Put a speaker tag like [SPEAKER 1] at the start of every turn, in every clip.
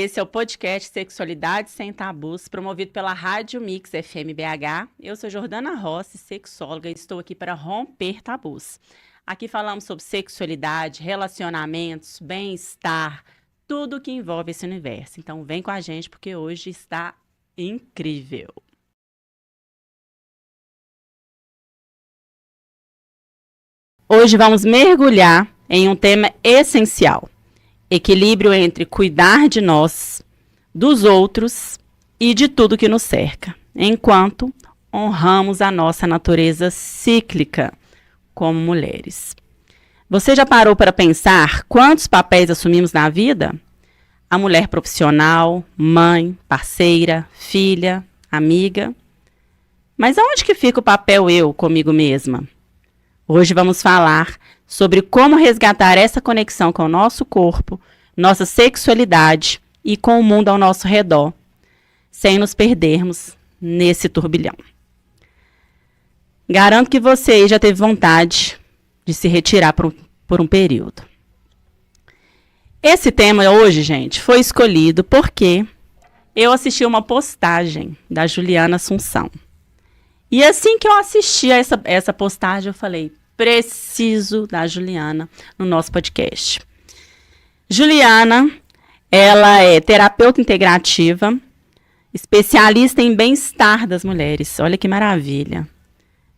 [SPEAKER 1] Esse é o podcast Sexualidade Sem Tabus, promovido pela Rádio Mix FM BH. Eu sou Jordana Rossi, sexóloga, e estou aqui para romper tabus. Aqui falamos sobre sexualidade, relacionamentos, bem-estar, tudo que envolve esse universo. Então vem com a gente porque hoje está incrível. Hoje vamos mergulhar em um tema essencial: equilíbrio entre cuidar de nós, dos outros e de tudo que nos cerca, enquanto honramos a nossa natureza cíclica como mulheres. Você já parou para pensar quantos papéis assumimos na vida? A mulher profissional, mãe, parceira, filha, amiga. Mas aonde que fica o papel eu comigo mesma? Hoje vamos falar sobre como resgatar essa conexão com o nosso corpo, nossa sexualidade e com o mundo ao nosso redor, sem nos perdermos nesse turbilhão. Garanto que você já teve vontade de se retirar por um período. Esse tema hoje, gente, foi escolhido porque eu assisti uma postagem da Juliana Assunção. E assim que eu assisti a essa postagem, eu falei: preciso da Juliana no nosso podcast. Juliana, ela é terapeuta integrativa, especialista em bem-estar das mulheres. Olha que maravilha.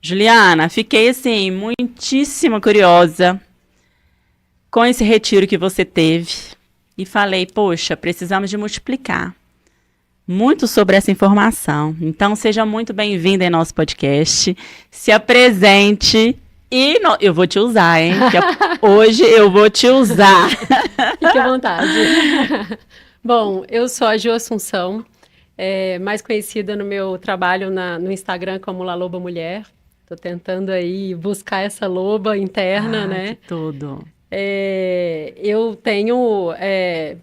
[SPEAKER 1] Juliana, fiquei assim muitíssimo curiosa com esse retiro que você teve e falei: poxa, precisamos de multiplicar muito sobre essa informação. Então, seja muito bem-vinda em nosso podcast. Se apresente e eu vou te usar, hein? Hoje eu vou te usar.
[SPEAKER 2] Fique à vontade. Bom, eu sou a Ju Assunção, mais conhecida no meu trabalho no Instagram como La Loba Mulher. Estou tentando aí buscar essa loba interna, né?
[SPEAKER 1] Que tudo.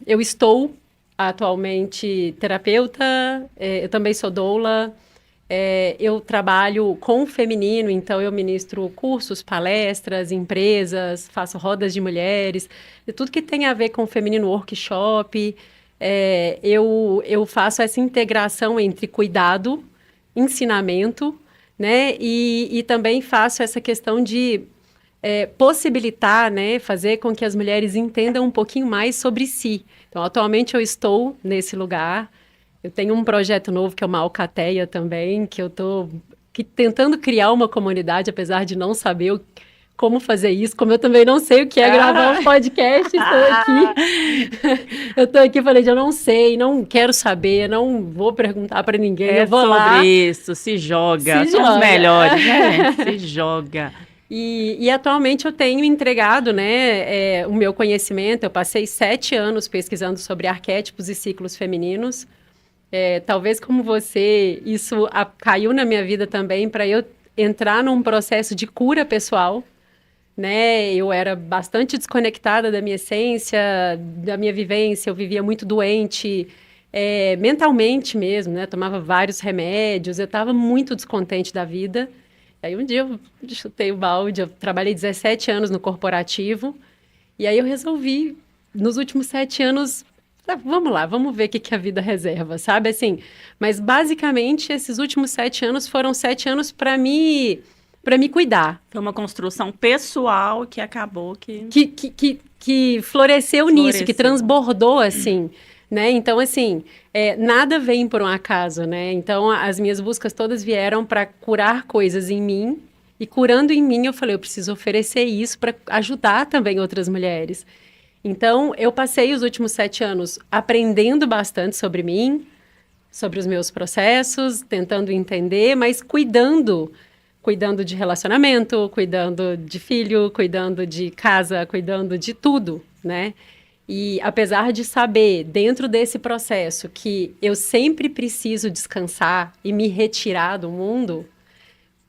[SPEAKER 2] Eu estou atualmente terapeuta, eu também sou doula, eu trabalho com o feminino, então eu ministro cursos, palestras, empresas, faço rodas de mulheres, tudo que tem a ver com o feminino, workshop. Eu faço essa integração entre cuidado, ensinamento, né? E também faço essa questão de possibilitar, né, fazer com que as mulheres entendam um pouquinho mais sobre si. Então, atualmente eu estou nesse lugar. Eu tenho um projeto novo que é uma Alcateia também, que eu estou tentando criar uma comunidade, apesar de não saber como fazer isso, como eu também não sei o que é gravar um podcast, estou aqui. Eu estou aqui e falei: eu não sei, não quero saber, não vou perguntar para ninguém, eu vou
[SPEAKER 1] sobre
[SPEAKER 2] lá.
[SPEAKER 1] isso, se joga, somos melhores, né, gente? Se joga.
[SPEAKER 2] E atualmente eu tenho entregado, né, o meu conhecimento. Eu passei 7 anos pesquisando sobre arquétipos e ciclos femininos. Talvez como você, isso caiu na minha vida também para eu entrar num processo de cura pessoal, né? Eu era bastante desconectada da minha essência, da minha vivência. Eu vivia muito doente, mentalmente mesmo, né? Tomava vários remédios, eu estava muito descontente da vida. Aí um dia eu chutei o balde, eu trabalhei 17 anos no corporativo, e aí eu resolvi, nos últimos 7 anos, vamos lá, vamos ver o que a vida reserva, sabe? Assim, mas basicamente esses últimos 7 anos foram 7 anos para me cuidar.
[SPEAKER 1] Foi uma construção pessoal que acabou
[SPEAKER 2] que floresceu nisso, que transbordou assim. Né? Então, assim, nada vem por um acaso, né? Então, as minhas buscas todas vieram para curar coisas em mim, e curando em mim, eu falei: eu preciso oferecer isso para ajudar também outras mulheres. Então, eu passei os últimos 7 anos aprendendo bastante sobre mim, sobre os meus processos, tentando entender, mas cuidando de relacionamento, cuidando de filho, cuidando de casa, cuidando de tudo, né? E apesar de saber, dentro desse processo, que eu sempre preciso descansar e me retirar do mundo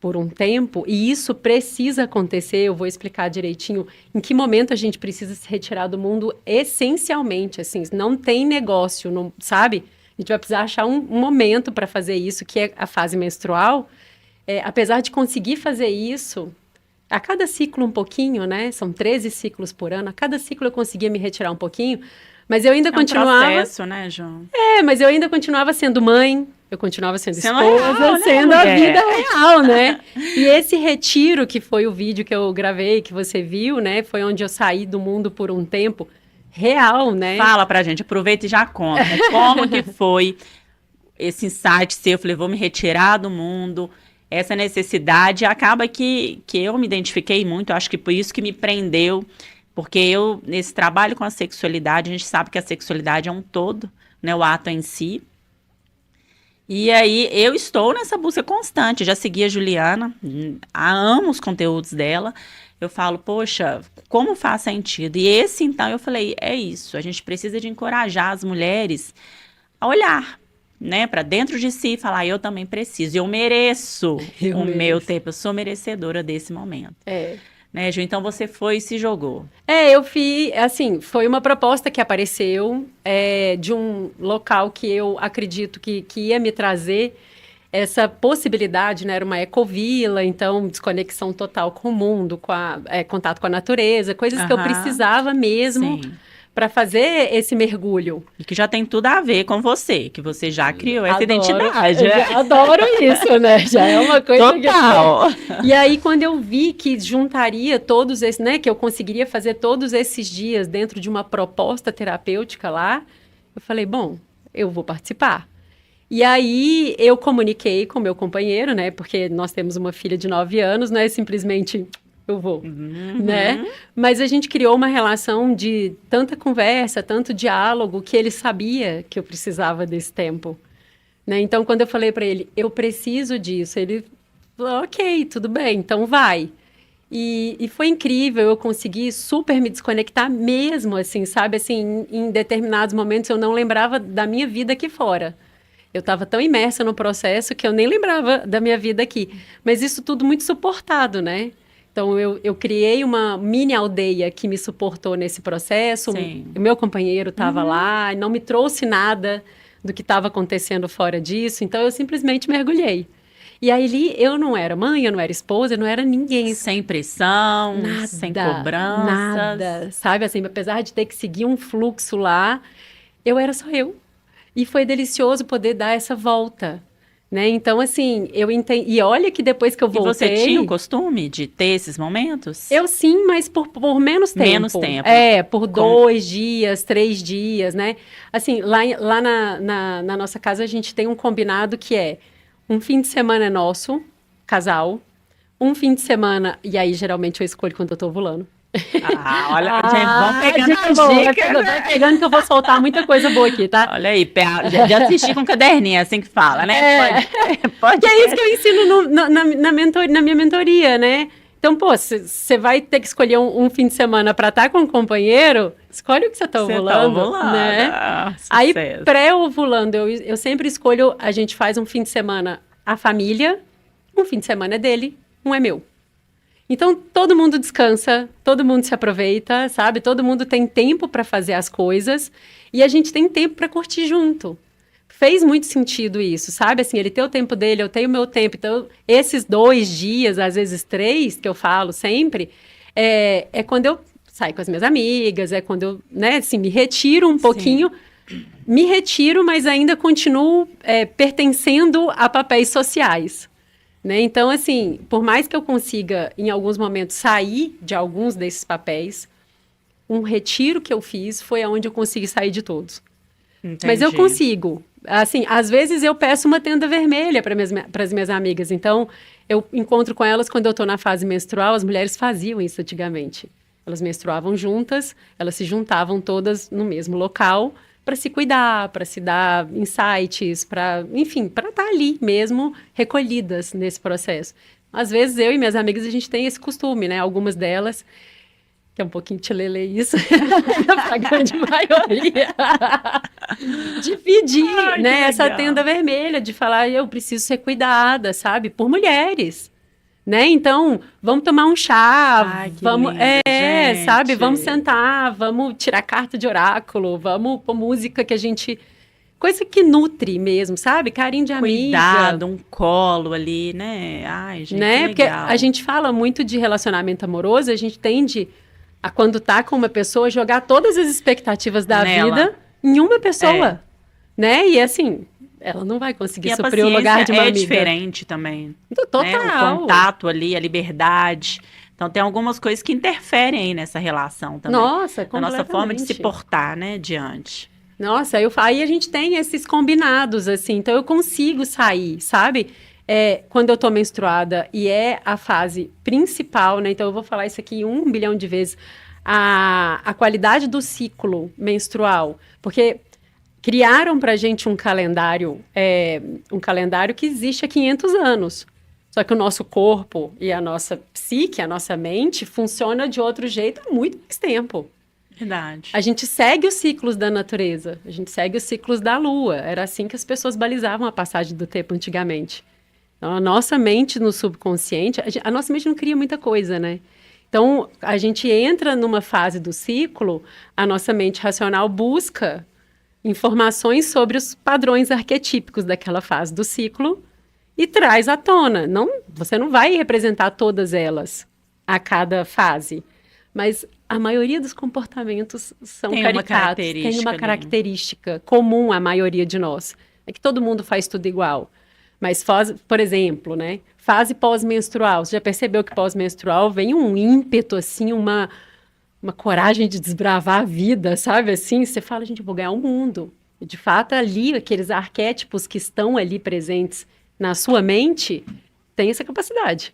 [SPEAKER 2] por um tempo, e isso precisa acontecer, eu vou explicar direitinho em que momento a gente precisa se retirar do mundo essencialmente, assim, não tem negócio, não, sabe? A gente vai precisar achar um momento para fazer isso, que é a fase menstrual. Apesar de conseguir fazer isso, a cada ciclo um pouquinho, né? São 13 ciclos por ano. A cada ciclo eu conseguia me retirar um pouquinho, Mas eu ainda continuava...
[SPEAKER 1] um processo, né, João?
[SPEAKER 2] Mas eu ainda continuava sendo mãe, eu continuava sendo esposa,
[SPEAKER 1] real,
[SPEAKER 2] sendo
[SPEAKER 1] né,
[SPEAKER 2] a vida real, né? E esse retiro, que foi o vídeo que eu gravei, que você viu, né? Foi onde eu saí do mundo por um tempo real, né?
[SPEAKER 1] Fala pra gente, aproveita e já conta. Como que foi esse insight seu? Eu falei, vou me retirar do mundo, essa necessidade. Acaba que eu me identifiquei muito, acho que por isso que me prendeu, porque eu, nesse trabalho com a sexualidade, a gente sabe que a sexualidade é um todo, né? O ato em si. E aí, eu estou nessa busca constante. Já segui a Juliana, amo os conteúdos dela. Eu falo, poxa, como faz sentido? E esse, então, eu falei, é isso. A gente precisa de encorajar as mulheres a olhar, né, para dentro de si e falar, eu também preciso. Eu mereço meu tempo. Eu sou merecedora desse momento. Né, Ju? Então, você foi e se jogou.
[SPEAKER 2] Eu fiz, assim, foi uma proposta que apareceu de um local que eu acredito que ia me trazer essa possibilidade, né? Era uma ecovila, então desconexão total com o mundo, contato com a natureza, coisas que eu precisava mesmo para fazer esse mergulho.
[SPEAKER 1] E que já tem tudo a ver com você, que você já criou essa identidade.
[SPEAKER 2] Eu adoro isso, né? Já é uma coisa
[SPEAKER 1] total.
[SPEAKER 2] E aí, quando eu vi que juntaria todos esses, né? Que eu conseguiria fazer todos esses dias dentro de uma proposta terapêutica lá, eu falei, bom, eu vou participar. E aí, eu comuniquei com meu companheiro, né? Porque nós temos uma filha de 9 anos, não é simplesmente... eu vou, né? Mas a gente criou uma relação de tanta conversa, tanto diálogo, que ele sabia que eu precisava desse tempo, né? Então, quando eu falei para ele, eu preciso disso, ele falou, ok, tudo bem, então vai. E foi incrível, eu consegui super me desconectar mesmo, assim, sabe? Assim, em determinados momentos eu não lembrava da minha vida aqui fora. Eu estava tão imersa no processo que eu nem lembrava da minha vida aqui. Mas isso tudo muito suportado, né? Então, eu criei uma mini aldeia que me suportou nesse processo. O meu companheiro estava lá, não me trouxe nada do que estava acontecendo fora disso. Então, eu simplesmente mergulhei. E aí, eu não era mãe, eu não era esposa, eu não era ninguém.
[SPEAKER 1] Sem pressão,
[SPEAKER 2] nada,
[SPEAKER 1] sem cobranças.
[SPEAKER 2] Nada, sabe? Assim, apesar de ter que seguir um fluxo lá, eu era só eu. E foi delicioso poder dar essa volta. Né? Então, assim, eu entendi. E olha que depois que eu voltei...
[SPEAKER 1] E você tinha o costume de ter esses momentos?
[SPEAKER 2] Eu sim, mas por menos tempo.
[SPEAKER 1] Menos tempo.
[SPEAKER 2] Por 2 dias, 3 dias, né? Assim, lá na nossa casa a gente tem um combinado que é um fim de semana é nosso, casal, um fim de semana, e aí geralmente eu escolho quando eu tô ovulando.
[SPEAKER 1] Olha, gente, vamos pegando a dica, né?
[SPEAKER 2] Vai pegando que eu vou soltar muita coisa boa aqui, tá?
[SPEAKER 1] Olha aí, já assisti com caderninho, assim que fala, né?
[SPEAKER 2] Pode. Que é isso que eu ensino na minha mentoria, né? Então, pô, você vai ter que escolher um fim de semana para estar com um companheiro, escolhe o que você tá ovulando, né? Aí, pré-ovulando, eu sempre escolho, a gente faz um fim de semana a família, um fim de semana é dele, um é meu. Então, todo mundo descansa, todo mundo se aproveita, sabe? Todo mundo tem tempo para fazer as coisas e a gente tem tempo para curtir junto. Fez muito sentido isso, sabe? Assim, ele tem o tempo dele, eu tenho o meu tempo. Então, esses 2 dias, às vezes 3, que eu falo sempre, é quando eu saio com as minhas amigas, é quando eu, né, assim, me retiro um pouquinho. Me retiro, mas ainda continuo pertencendo a papéis sociais. Né? Então, assim, por mais que eu consiga, em alguns momentos, sair de alguns desses papéis, um retiro que eu fiz foi onde eu consegui sair de todos.
[SPEAKER 1] Entendi.
[SPEAKER 2] Mas eu consigo. Assim, às vezes eu peço uma tenda vermelha para as minhas amigas. Então, eu encontro com elas quando eu estou na fase menstrual. As mulheres faziam isso antigamente. Elas menstruavam juntas, elas se juntavam todas no mesmo local para se cuidar, para se dar insights, para, enfim, para estar ali mesmo, recolhidas nesse processo. Às vezes, eu e minhas amigas, a gente tem esse costume, né? Algumas delas, que é um pouquinho tchelele isso, a grande maioria, de pedir, né? Essa tenda vermelha, de falar, eu preciso ser cuidada, sabe? Por mulheres. Né? Então, vamos tomar um chá, vamos,
[SPEAKER 1] lindo,
[SPEAKER 2] sabe? Vamos sentar, vamos tirar carta de oráculo, vamos pôr música que a gente... Coisa que nutre mesmo, sabe? Carinho de amiga.
[SPEAKER 1] Cuidado, um colo ali, né? Ai, gente,
[SPEAKER 2] né?
[SPEAKER 1] que
[SPEAKER 2] Porque
[SPEAKER 1] legal.
[SPEAKER 2] a gente fala muito de relacionamento amoroso, a gente tende a quando tá com uma pessoa, jogar todas as expectativas da
[SPEAKER 1] Nela.
[SPEAKER 2] vida em uma pessoa, né? E assim, ela não vai conseguir
[SPEAKER 1] E
[SPEAKER 2] suprir o lugar de uma amiga.
[SPEAKER 1] diferente também.
[SPEAKER 2] Total.
[SPEAKER 1] Né? O contato ali, a liberdade. Então, tem algumas coisas que interferem aí nessa relação também.
[SPEAKER 2] Nossa,
[SPEAKER 1] a nossa forma de se portar, né, diante.
[SPEAKER 2] Nossa, aí a gente tem esses combinados, assim. Então, eu consigo sair, sabe? Quando eu tô menstruada e é a fase principal, né? Então, eu vou falar isso aqui 1 bilhão de vezes. A qualidade do ciclo menstrual. Porque criaram pra gente um calendário que existe há 500 anos. Só que o nosso corpo e a nossa psique, a nossa mente, funciona de outro jeito há muito mais tempo.
[SPEAKER 1] Verdade.
[SPEAKER 2] A gente segue os ciclos da natureza, a gente segue os ciclos da lua. Era assim que as pessoas balizavam a passagem do tempo antigamente. Então, a nossa mente no subconsciente, a nossa mente não cria muita coisa, né? Então, a gente entra numa fase do ciclo, a nossa mente racional busca informações sobre os padrões arquetípicos daquela fase do ciclo e traz à tona. Você não vai representar todas elas a cada fase, mas a maioria dos comportamentos são caricatos, tem uma característica comum à maioria de nós. É que todo mundo faz tudo igual. Mas, por exemplo, né, fase pós-menstrual. Você já percebeu que pós-menstrual vem um ímpeto, assim, uma coragem de desbravar a vida, sabe? Assim, você fala, gente, eu vou ganhar o mundo. E, de fato, ali, aqueles arquétipos que estão ali presentes na sua mente, tem essa capacidade.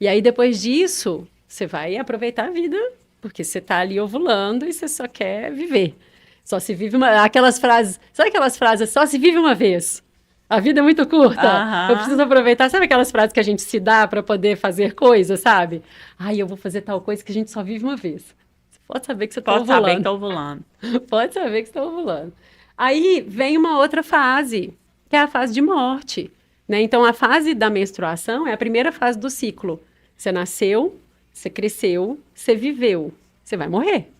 [SPEAKER 2] E aí, depois disso, você vai aproveitar a vida, porque você está ali ovulando e você só quer viver. Só se vive aquelas frases, sabe aquelas frases, só se vive uma vez? A vida é muito curta, eu preciso aproveitar. Sabe aquelas frases que a gente se dá para poder fazer coisas, sabe? Ai, eu vou fazer tal coisa que a gente só vive uma vez. Você pode saber que você está ovulando.
[SPEAKER 1] Pode saber que está ovulando.
[SPEAKER 2] Pode saber que está ovulando. Aí vem uma outra fase, que é a fase de morte. Né? Então, a fase da menstruação é a primeira fase do ciclo. Você nasceu, você cresceu, você viveu, você vai morrer.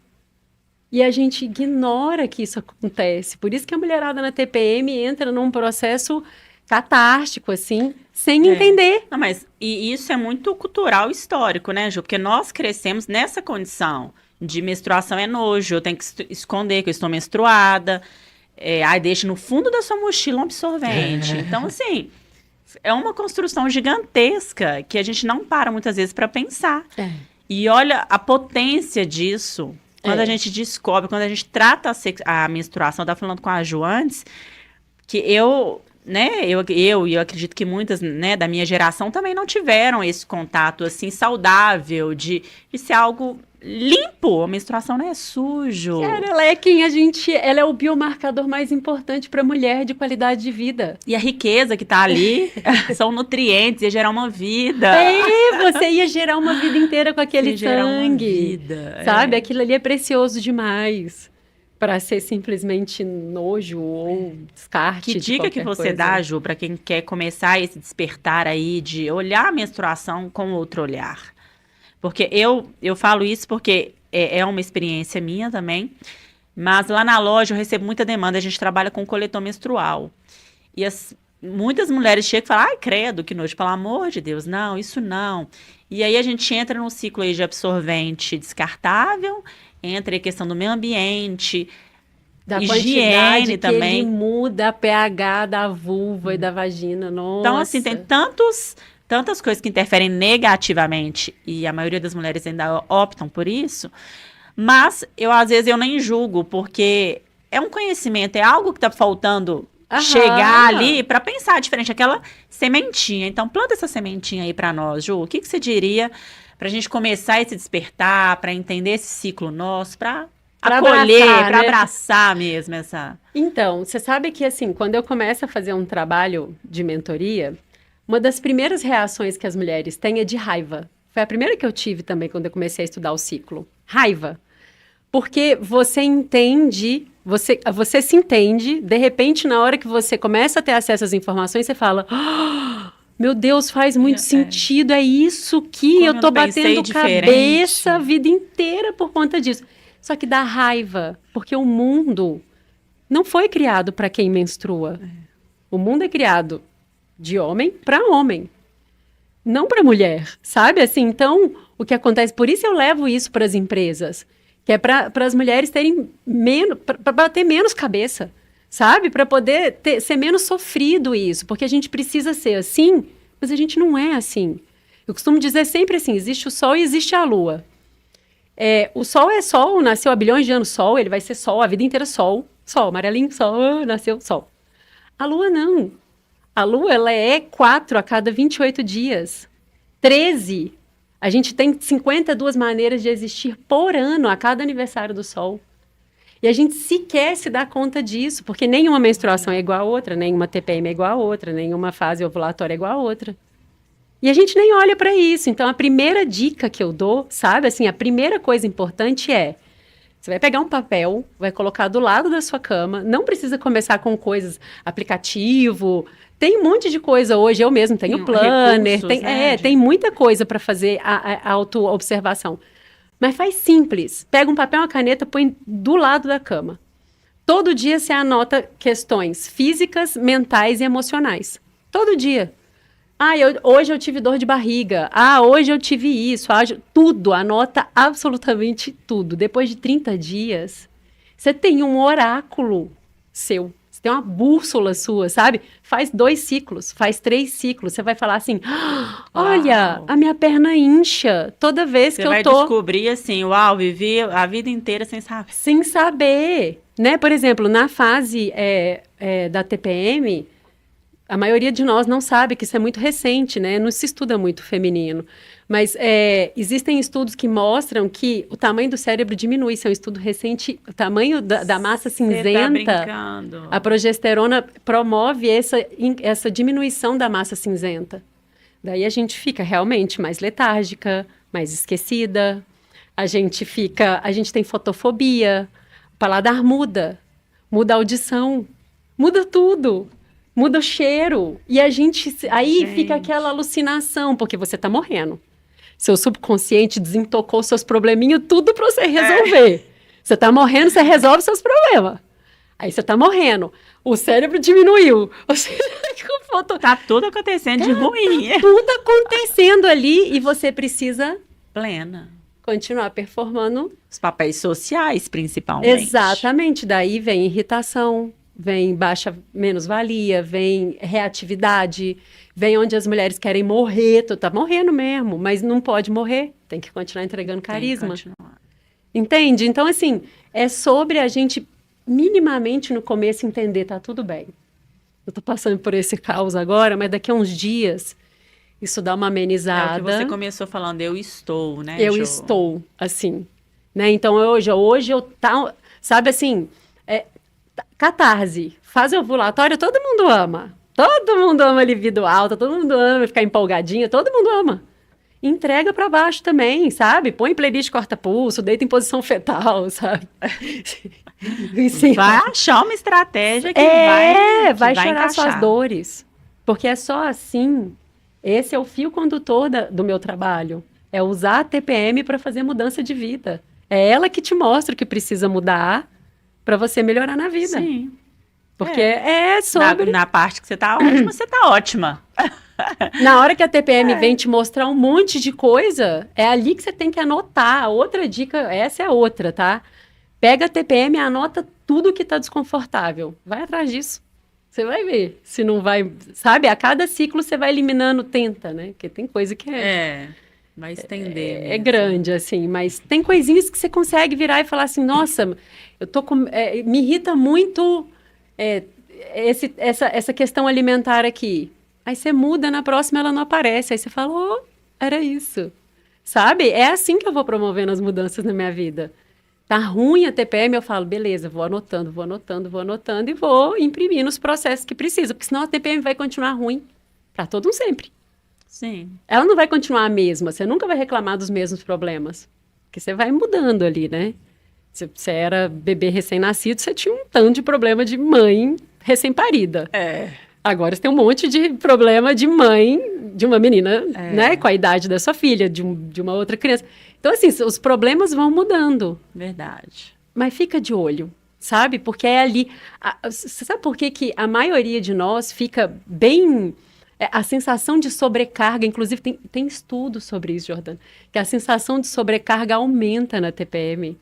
[SPEAKER 2] E a gente ignora que isso acontece. Por isso que a mulherada na TPM entra num processo catártico, assim, sem entender.
[SPEAKER 1] Não, mas e isso é muito cultural e histórico, né, Ju? Porque nós crescemos nessa condição de menstruação é nojo, eu tenho que esconder que eu estou menstruada. Deixa no fundo da sua mochila um absorvente. Então, assim, é uma construção gigantesca que a gente não para muitas vezes para pensar. E olha a potência disso. Quando a gente descobre, quando a gente trata a menstruação, eu estava falando com a Ju antes, que eu acredito que muitas, né, da minha geração também não tiveram esse contato, assim, saudável, de ser algo limpo. A menstruação não é sujo.
[SPEAKER 2] Cara, ela é o biomarcador mais importante para a mulher de qualidade de vida.
[SPEAKER 1] E a riqueza que tá ali são nutrientes, ia gerar uma vida.
[SPEAKER 2] Você ia gerar uma vida inteira com aquele sangue. Sabe? Aquilo ali é precioso demais para ser simplesmente nojo ou descarte.
[SPEAKER 1] Que dica que você dá, Ju, para quem quer começar esse despertar aí de olhar a menstruação com outro olhar? Porque eu falo isso porque é uma experiência minha também, mas lá na loja eu recebo muita demanda, a gente trabalha com coletor menstrual. E muitas mulheres chegam e falam, ai, credo, que nojo, pelo amor de Deus, não, isso não. E aí a gente entra num ciclo aí de absorvente descartável, entra a questão do meio ambiente,
[SPEAKER 2] da
[SPEAKER 1] higiene também.
[SPEAKER 2] Que ele muda a pH da vulva e da vagina, nossa.
[SPEAKER 1] Então, assim, tem tantas coisas que interferem negativamente, e a maioria das mulheres ainda optam por isso, mas às vezes eu nem julgo, porque é um conhecimento, é algo que está faltando chegar ali para pensar diferente, aquela sementinha. Então, planta essa sementinha aí para nós, Ju. O que você diria para a gente começar esse despertar, para entender esse ciclo nosso, para acolher, para abraçar mesmo essa...
[SPEAKER 2] Então, você sabe que, assim, quando eu começo a fazer um trabalho de mentoria, uma das primeiras reações que as mulheres têm é de raiva. Foi a primeira que eu tive também quando eu comecei a estudar o ciclo. Raiva. Porque você entende, você se entende, de repente, na hora que você começa a ter acesso às informações, você fala, meu Deus, faz muito sentido, é isso que como eu tô batendo cabeça a vida inteira por conta disso. Só que dá raiva, porque o mundo não foi criado para quem menstrua. O mundo é criado de homem para homem, não para mulher, sabe? Assim, então, o que acontece. Por isso eu levo isso para as empresas, que é para as mulheres terem menos, para bater menos cabeça, sabe? Para poder ser menos sofrido isso, porque a gente precisa ser assim, mas a gente não é assim. Eu costumo dizer sempre assim, existe o Sol e existe a Lua. O Sol é Sol, nasceu há bilhões de anos Sol, ele vai ser Sol, a vida inteira Sol, amarelinho, Sol, nasceu Sol. A Lua não. A Lua, ela é 4 a cada 28 dias. 13. A gente tem 52 maneiras de existir por ano a cada aniversário do Sol. E a gente sequer se dá conta disso, porque nenhuma menstruação é igual a outra, nenhuma TPM é igual a outra, nenhuma fase ovulatória é igual a outra. E a gente nem olha para isso. Então, a primeira dica que eu dou, sabe, assim, a primeira coisa importante é, você vai pegar um papel, vai colocar do lado da sua cama, não precisa começar com coisas, aplicativo, tem um monte de coisa hoje, eu mesmo tenho planner, tem muita coisa para fazer a auto-observação. Mas faz simples, pega um papel e uma caneta, põe do lado da cama. Todo dia você anota questões físicas, mentais e emocionais. Todo dia. Hoje eu tive dor de barriga. Hoje eu tive isso. Tudo, anota absolutamente tudo. Depois de 30 dias, você tem um oráculo seu. Você tem uma bússola sua, sabe? Faz 2 ciclos, faz 3 ciclos. Você vai falar assim, olha, a minha perna incha toda vez que eu tô...
[SPEAKER 1] Você vai descobrir assim, vivi a vida inteira sem saber.
[SPEAKER 2] Sem saber, né? Por exemplo, na fase da TPM... A maioria de nós não sabe que isso é muito recente, né? Não se estuda muito feminino. Mas existem estudos que mostram que o tamanho do cérebro diminui. Isso é um estudo recente. O tamanho da massa cinzenta,
[SPEAKER 1] tá brincando.
[SPEAKER 2] A progesterona promove essa diminuição da massa cinzenta. Daí a gente fica realmente mais letárgica, mais esquecida. A gente tem fotofobia. O paladar muda a audição, muda tudo. Muda o cheiro. E aí fica aquela alucinação, porque você tá morrendo. Seu subconsciente desentocou seus probleminhas, tudo para você resolver. Você tá morrendo, você resolve seus problemas. Aí você tá morrendo. O cérebro diminuiu.
[SPEAKER 1] Tá tudo acontecendo de ruim.
[SPEAKER 2] Tudo acontecendo ali e você precisa...
[SPEAKER 1] Plena.
[SPEAKER 2] Continuar performando.
[SPEAKER 1] Os papéis sociais, principalmente.
[SPEAKER 2] Exatamente. Daí vem irritação. Vem baixa menos-valia, vem reatividade, vem onde as mulheres querem morrer. Tu tá morrendo mesmo, mas não pode morrer. Tem que continuar entregando carisma. Entende? Então, assim, é sobre a gente minimamente no começo entender, tá tudo bem. Eu tô passando por esse caos agora, mas daqui a uns dias isso dá uma amenizada.
[SPEAKER 1] É o que você começou falando, eu estou, né,
[SPEAKER 2] Eu estou, assim. Né? Então, hoje eu tá, sabe assim... Catarse, fase ovulatória, todo mundo ama. Todo mundo ama libido alta, todo mundo ama ficar empolgadinha, todo mundo ama. Entrega pra baixo também, sabe? Põe playlist corta-pulso, deita em posição fetal, sabe?
[SPEAKER 1] Sim, vai achar uma estratégia que
[SPEAKER 2] vai chorar suas dores. Porque é só assim, esse é o fio condutor do meu trabalho. É usar a TPM para fazer mudança de vida. É ela que te mostra o que precisa mudar para você melhorar na vida.
[SPEAKER 1] Sim.
[SPEAKER 2] Porque é sobre...
[SPEAKER 1] Na parte que você tá ótima, você tá ótima.
[SPEAKER 2] Na hora que a TPM vem te mostrar um monte de coisa, é ali que você tem que anotar. A outra dica, essa é a outra, tá? Pega a TPM e anota tudo que tá desconfortável. Vai atrás disso. Você vai ver. Se não vai... Sabe? A cada ciclo você vai eliminando, tenta, né? Porque tem coisa que
[SPEAKER 1] vai estender.
[SPEAKER 2] É grande, assim. Mas tem coisinhas que você consegue virar e falar assim, nossa, eu tô com... me irrita muito essa questão alimentar aqui. Aí você muda, na próxima ela não aparece. Aí você fala, era isso. Sabe? É assim que eu vou promovendo as mudanças na minha vida. Tá ruim a TPM, eu falo, beleza, vou anotando e vou imprimindo os processos que precisa, porque senão a TPM vai continuar ruim para todo um sempre.
[SPEAKER 1] Sim.
[SPEAKER 2] Ela não vai continuar a mesma, você nunca vai reclamar dos mesmos problemas, porque você vai mudando ali, né? Se você era bebê recém-nascido, você tinha um tanto de problema de mãe recém-parida. Agora você tem um monte de problema de mãe de uma menina, né? Com a idade da sua filha, de uma outra criança. Então, assim, os problemas vão mudando.
[SPEAKER 1] Verdade.
[SPEAKER 2] Mas fica de olho, sabe? Porque é ali... Você sabe por que a maioria de nós fica bem A sensação de sobrecarga, inclusive tem estudo sobre isso, Jordana, que a sensação de sobrecarga aumenta na TPM.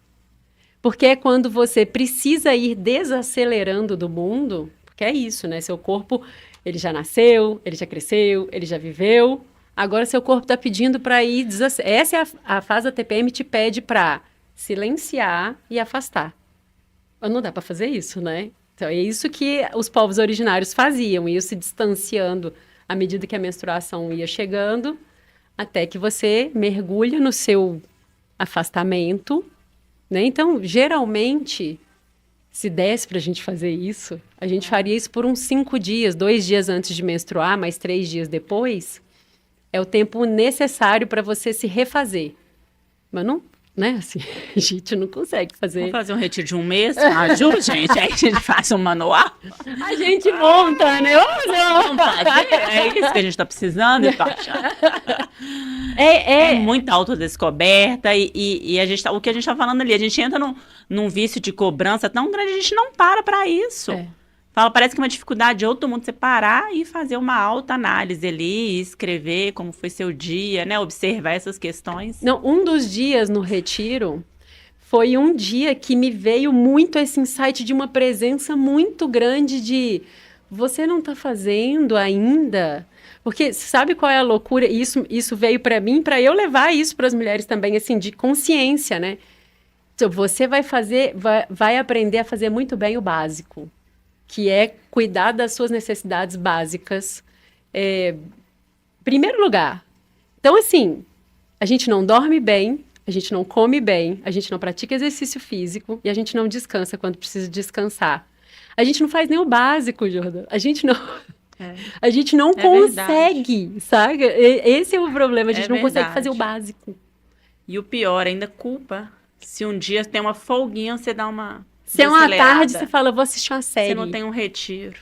[SPEAKER 2] Porque é quando você precisa ir desacelerando do mundo, porque é isso, né? Seu corpo, ele já nasceu, ele já cresceu, ele já viveu. Agora seu corpo está pedindo para ir desacelerar. Essa é a fase da TPM, te pede para silenciar e afastar. Mas não dá para fazer isso, né? Então é isso que os povos originários faziam, iam se distanciando à medida que a menstruação ia chegando, até que você mergulha no seu afastamento, né? Então, geralmente, se desse para a gente fazer isso, a gente faria isso por uns 5 dias, 2 dias antes de menstruar, mais 3 dias depois. É o tempo necessário para você se refazer. Mas não, né? Assim, a gente não consegue fazer.
[SPEAKER 1] Vamos fazer um retiro de 1 mês? Ajuda, gente. Aí a gente faz um manual.
[SPEAKER 2] A gente monta, né?
[SPEAKER 1] Vamos fazer. É isso que a gente está precisando, eu tô achando. É muita autodescoberta e a gente o que a gente está falando ali, a gente entra num vício de cobrança tão grande, a gente não para isso. Parece que é uma dificuldade de todo mundo você parar e fazer uma autoanálise ali, escrever como foi seu dia, né? Observar essas questões.
[SPEAKER 2] Não, um dos dias no retiro foi um dia que me veio muito esse insight de uma presença muito grande de você não está fazendo ainda. Porque sabe qual é a loucura? Isso veio para mim, para eu levar isso para as mulheres também, assim, de consciência, né? Então, você vai aprender a fazer muito bem o básico, que é cuidar das suas necessidades básicas. Primeiro lugar. Então, assim, a gente não dorme bem, a gente não come bem, a gente não pratica exercício físico e a gente não descansa quando precisa descansar. A gente não faz nem o básico, Jordana. A gente não consegue, verdade. Sabe? Esse é o problema, a gente não consegue fazer o básico.
[SPEAKER 1] E o pior, ainda culpa. Se um dia tem uma folguinha, você dá uma...
[SPEAKER 2] Se é uma tarde, você fala, vou assistir uma série.
[SPEAKER 1] Você não tem um retiro.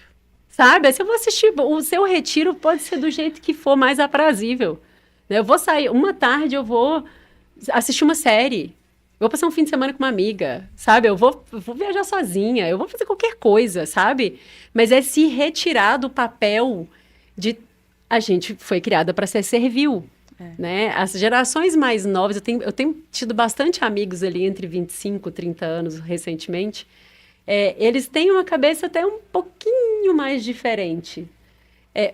[SPEAKER 2] Sabe? Se eu vou assistir, o seu retiro pode ser do jeito que for mais aprazível. Eu vou sair, uma tarde eu vou assistir uma série. Eu vou passar um fim de semana com uma amiga, sabe? Eu vou viajar sozinha, eu vou fazer qualquer coisa, sabe? Mas é se retirar do papel de... A gente foi criada para ser servil. Né? As gerações mais novas, eu tenho tido bastante amigos ali entre 25 e 30 anos recentemente, eles têm uma cabeça até um pouquinho mais diferente,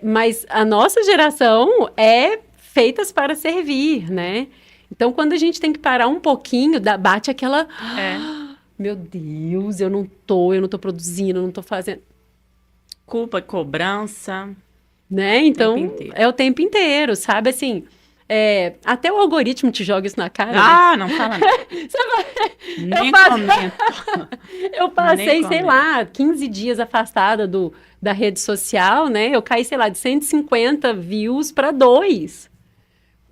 [SPEAKER 2] mas a nossa geração é feitas para servir, né? Então quando a gente tem que parar um pouquinho, bate aquela meu Deus, eu não tô produzindo, eu não tô fazendo
[SPEAKER 1] culpa, cobrança,
[SPEAKER 2] né? Então é o tempo inteiro, sabe? Assim, até o algoritmo te joga isso na cara.
[SPEAKER 1] Ah, né? Não fala não. Nem comento.
[SPEAKER 2] Eu passei, sei lá, 15 dias afastada da rede social, né? Eu caí, sei lá, de 150 views para 2.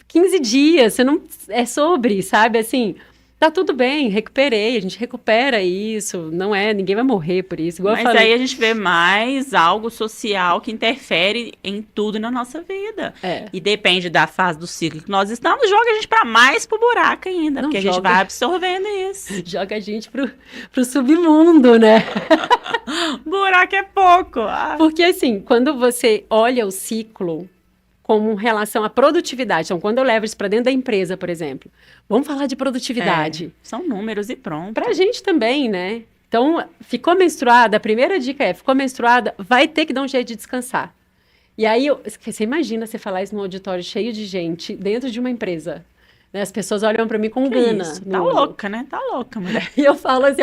[SPEAKER 2] 15 dias, você não... É sobre, sabe? Assim, tá tudo bem, recuperei, a gente recupera isso, ninguém vai morrer por isso. Igual
[SPEAKER 1] mas eu falei. Aí a gente vê mais algo social que interfere em tudo na nossa vida. E depende da fase do ciclo que nós estamos, joga a gente mais pro buraco ainda, porque a gente vai absorvendo isso.
[SPEAKER 2] Joga a gente pro submundo, né?
[SPEAKER 1] Buraco é pouco.
[SPEAKER 2] Porque assim, quando você olha o ciclo como relação à produtividade. Então, quando eu levo isso para dentro da empresa, por exemplo, vamos falar de produtividade.
[SPEAKER 1] São números e pronto.
[SPEAKER 2] Para a gente também, né? Então, ficou menstruada, a primeira dica ficou menstruada, vai ter que dar um jeito de descansar. E aí, você imagina você falar isso num auditório cheio de gente, dentro de uma empresa. Né? As pessoas olham para mim com gana.
[SPEAKER 1] Isso? Tá louca, né? Tá louca, mulher.
[SPEAKER 2] E eu falo assim,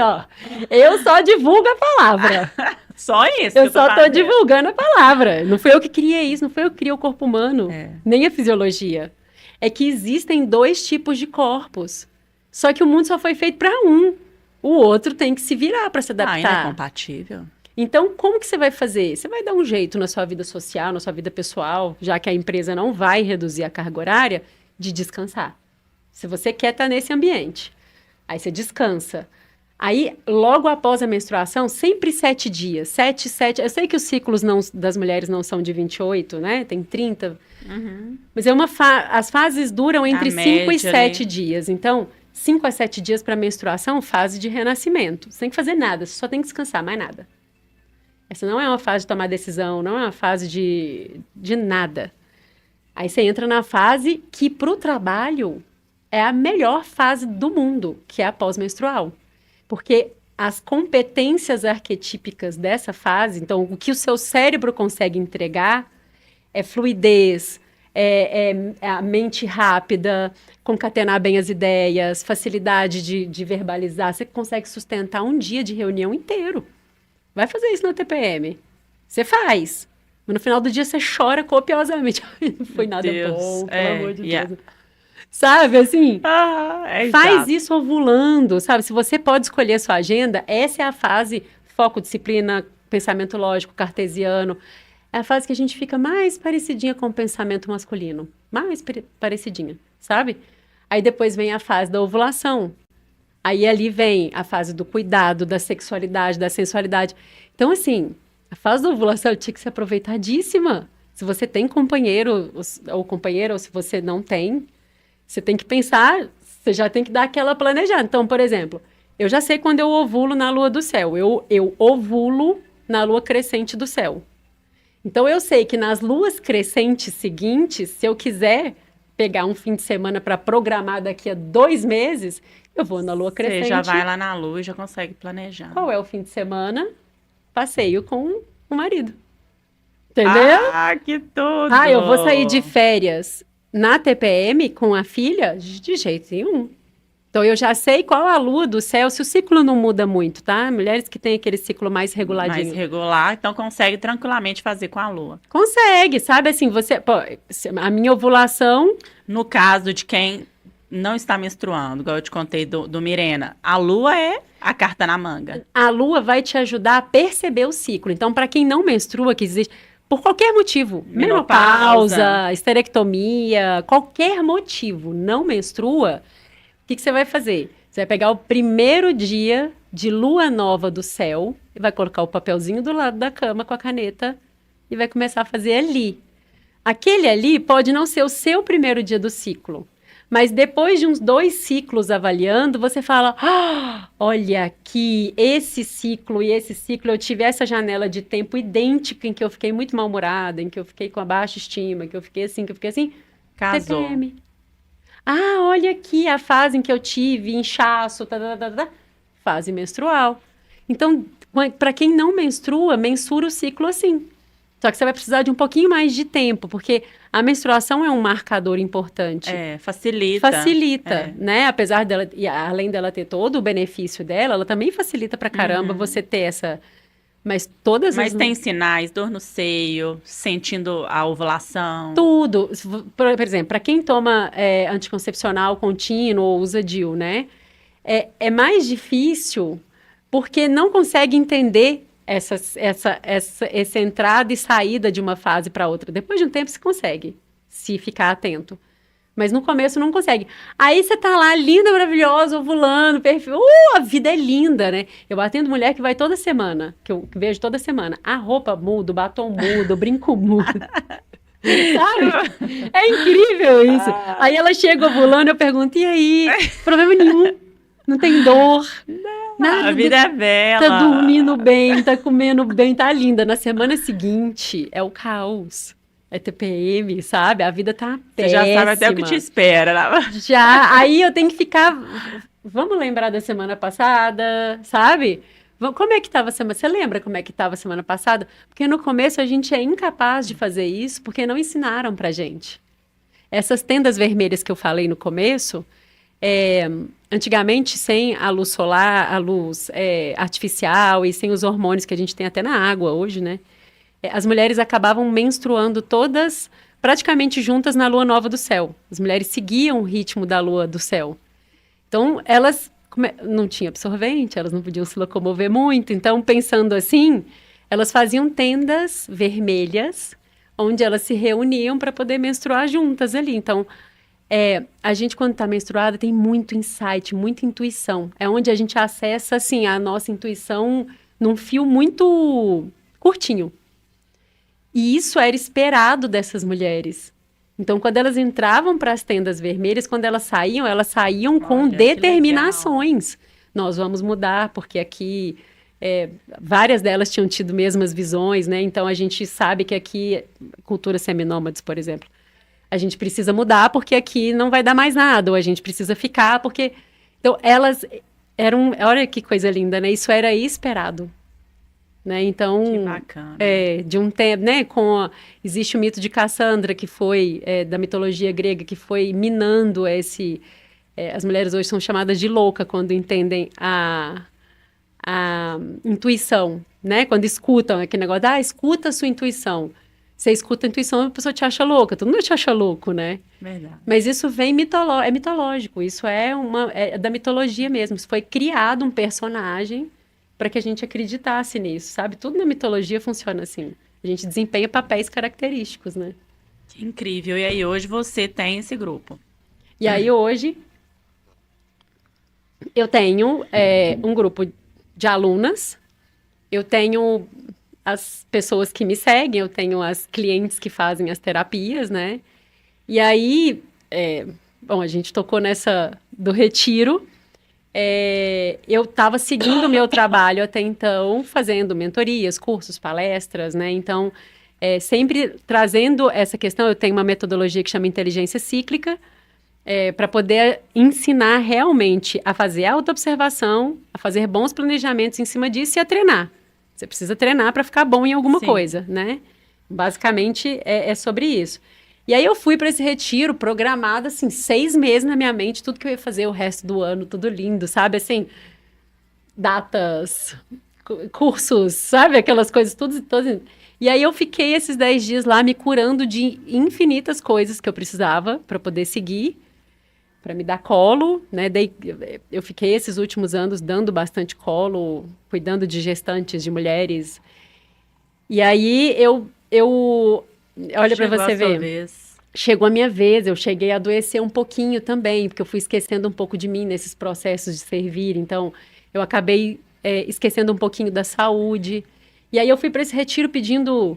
[SPEAKER 2] eu só divulgo a palavra.
[SPEAKER 1] Só isso.
[SPEAKER 2] Eu só tô divulgando a palavra. Não foi eu que criei isso, não foi eu que criei o corpo humano, nem a fisiologia. É que existem 2 tipos de corpos. Só que o mundo só foi feito para um. O outro tem que se virar para se adaptar.
[SPEAKER 1] Não é compatível.
[SPEAKER 2] Então, como que você vai fazer? Você vai dar um jeito na sua vida social, na sua vida pessoal, já que a empresa não vai reduzir a carga horária, de descansar. Se você quer estar nesse ambiente. Aí você descansa. Aí, logo após a menstruação, sempre 7 dias. 7. Eu sei que os ciclos das mulheres não são de 28, né? Tem 30.
[SPEAKER 1] Uhum.
[SPEAKER 2] Mas as fases duram entre 5 e 7 dias. Então, 5 a 7 dias para menstruação, fase de renascimento. Você tem que fazer nada, você só tem que descansar, mais nada. Essa não é uma fase de tomar decisão, não é uma fase de nada. Aí você entra na fase que, para o trabalho, é a melhor fase do mundo, que é a pós-menstrual. Porque as competências arquetípicas dessa fase, então, o que o seu cérebro consegue entregar é fluidez, é a mente rápida, concatenar bem as ideias, facilidade de verbalizar. Você consegue sustentar um dia de reunião inteiro. Vai fazer isso na TPM. Você faz. Mas no final do dia você chora copiosamente. Não foi nada bom, pelo amor de Deus. Sabe, assim, faz isso ovulando, sabe? Se você pode escolher a sua agenda, essa é a fase foco, disciplina, pensamento lógico, cartesiano. É a fase que a gente fica mais parecidinha com o pensamento masculino. Mais parecidinha, sabe? Aí depois vem a fase da ovulação. Aí ali vem a fase do cuidado, da sexualidade, da sensualidade. Então, assim, a fase da ovulação tinha que ser aproveitadíssima. Se você tem companheiro ou companheira, ou se você não tem, você tem que pensar, você já tem que dar aquela planejada. Então, por exemplo, eu já sei quando eu ovulo na lua do céu. Eu ovulo na lua crescente do céu. Então, eu sei que nas luas crescentes seguintes, se eu quiser pegar um fim de semana para programar daqui a 2 meses, eu vou na lua crescente.
[SPEAKER 1] Você já vai lá na lua e já consegue planejar.
[SPEAKER 2] Qual é o fim de semana? Passeio com o marido. Entendeu?
[SPEAKER 1] Ah, que tudo!
[SPEAKER 2] Ah, eu vou sair de férias na TPM com a filha? De jeito nenhum. Então, eu já sei qual a lua do céu, se o ciclo não muda muito, tá? Mulheres que têm aquele ciclo mais reguladinho.
[SPEAKER 1] Mais regular, então consegue tranquilamente fazer com a lua.
[SPEAKER 2] Consegue, sabe? Assim, a minha ovulação...
[SPEAKER 1] No caso de quem não está menstruando, igual eu te contei do Mirena, a lua é a carta na manga.
[SPEAKER 2] A lua vai te ajudar a perceber o ciclo. Então, para quem não menstrua, que existe... Por qualquer motivo, menopausa, esterectomia, qualquer motivo, não menstrua, o que você vai fazer? Você vai pegar o primeiro dia de lua nova do céu e vai colocar o papelzinho do lado da cama com a caneta e vai começar a fazer ali. Aquele ali pode não ser o seu primeiro dia do ciclo, mas depois de uns 2 ciclos avaliando, você fala, olha aqui, esse ciclo e esse ciclo, eu tive essa janela de tempo idêntica em que eu fiquei muito mal-humorada, em que eu fiquei com a baixa estima, que eu fiquei assim,
[SPEAKER 1] Casou.
[SPEAKER 2] TPM. Ah, olha aqui a fase em que eu tive inchaço, fase menstrual. Então, para quem não menstrua, mensura o ciclo assim. Só que você vai precisar de um pouquinho mais de tempo, porque a menstruação é um marcador importante.
[SPEAKER 1] Facilita.
[SPEAKER 2] Facilita, né? Apesar dela, e além dela ter todo o benefício dela, ela também facilita pra caramba você ter essa... Mas
[SPEAKER 1] tem sinais, dor no seio, sentindo a ovulação.
[SPEAKER 2] Tudo. Por exemplo, para quem toma anticoncepcional contínuo ou usa DIU, né? É mais difícil porque não consegue entender essa entrada e saída de uma fase para outra. Depois de um tempo, você consegue, se ficar atento. Mas no começo não consegue. Aí você tá lá, linda, maravilhosa, ovulando, perfil. A vida é linda, né? Eu atendo mulher que vai toda semana, que eu vejo toda semana. A roupa muda, o batom muda, o brinco muda. Sabe? É incrível isso. Aí ela chega ovulando, eu pergunto, e aí? Problema nenhum. Não tem dor. Nada.
[SPEAKER 1] A vida é bela.
[SPEAKER 2] Tá dormindo bem, tá comendo bem, tá linda. Na semana seguinte, é o caos. É TPM, sabe? A vida tá péssima.
[SPEAKER 1] Você já sabe até o que te espera. Né?
[SPEAKER 2] Já. Aí eu tenho que ficar... Vamos lembrar da semana passada, sabe? Como é que estava a semana? Você lembra como é que estava a semana passada? Porque no começo a gente é incapaz de fazer isso porque não ensinaram pra gente. Essas tendas vermelhas que eu falei no começo, antigamente sem a luz solar, a luz artificial e sem os hormônios que a gente tem até na água hoje, né? As mulheres acabavam menstruando todas praticamente juntas na lua nova do céu. As mulheres seguiam o ritmo da lua do céu. Então, elas não tinham absorvente, elas não podiam se locomover muito. Então, pensando assim, elas faziam tendas vermelhas, onde elas se reuniam para poder menstruar juntas ali. Então, a gente, quando está menstruada, tem muito insight, muita intuição. É onde a gente acessa, assim, a nossa intuição num fio muito curtinho. E isso era esperado dessas mulheres. Então, quando elas entravam para as tendas vermelhas, quando elas saíam com determinações. Nós vamos mudar, porque aqui várias delas tinham tido mesmas visões, né? Então, a gente sabe que aqui, cultura seminômades, por exemplo, a gente precisa mudar porque aqui não vai dar mais nada, ou a gente precisa ficar porque... Então, elas eram... Olha que coisa linda, né? Isso era esperado. Né? Então,
[SPEAKER 1] que bacana.
[SPEAKER 2] De um tempo, né? Existe o mito de Cassandra, que foi da mitologia grega, que foi minando as mulheres hoje são chamadas de louca quando entendem a intuição, né? Quando escutam aquele negócio, escuta a sua intuição. Você escuta a intuição, a pessoa te acha louca, todo mundo te acha louco, né?
[SPEAKER 1] Verdade.
[SPEAKER 2] Mas isso vem é mitológico, isso é da mitologia mesmo. Isso foi criado um personagem para que a gente acreditasse nisso, sabe? Tudo na mitologia funciona assim. A gente desempenha papéis característicos, né?
[SPEAKER 1] Que incrível. E aí hoje você tem esse grupo.
[SPEAKER 2] E aí hoje eu tenho um grupo de alunas, eu tenho as pessoas que me seguem, eu tenho as clientes que fazem as terapias, né? E aí, bom, a gente tocou nessa do retiro. Eu estava seguindo o meu trabalho até então, fazendo mentorias, cursos, palestras, né? Então, sempre trazendo essa questão, eu tenho uma metodologia que chama inteligência cíclica, para poder ensinar realmente a fazer autoobservação, a fazer bons planejamentos em cima disso e a treinar. Você precisa treinar para ficar bom em alguma coisa, né? Basicamente, é sobre isso. E aí eu fui para esse retiro programado, assim, 6 meses na minha mente, tudo que eu ia fazer o resto do ano, tudo lindo, sabe? Assim, datas, cursos, sabe? Aquelas coisas, tudo. E aí eu fiquei esses 10 dias lá me curando de infinitas coisas que eu precisava para poder seguir, para me dar colo, né? Eu fiquei esses últimos anos dando bastante colo, cuidando de gestantes, de mulheres. E aí olha para você ver. Chegou a minha vez, eu cheguei a adoecer um pouquinho também, porque eu fui esquecendo um pouco de mim nesses processos de servir. Então, eu acabei esquecendo um pouquinho da saúde. E aí eu fui para esse retiro pedindo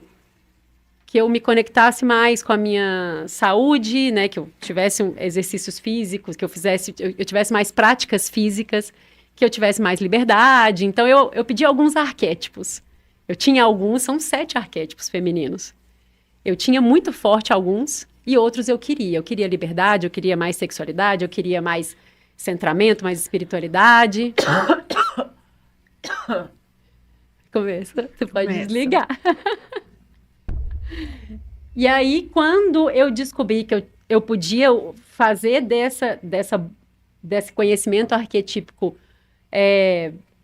[SPEAKER 2] que eu me conectasse mais com a minha saúde, né? Que eu tivesse exercícios físicos, que eu tivesse mais práticas físicas, que eu tivesse mais liberdade. Então, eu pedi alguns arquétipos. Eu tinha alguns, são 7 arquétipos femininos. Eu tinha muito forte alguns e outros eu queria. Eu queria liberdade, eu queria mais sexualidade, eu queria mais centramento, mais espiritualidade. Começa, você pode desligar. E aí, quando eu descobri que eu podia fazer desse conhecimento arquetípico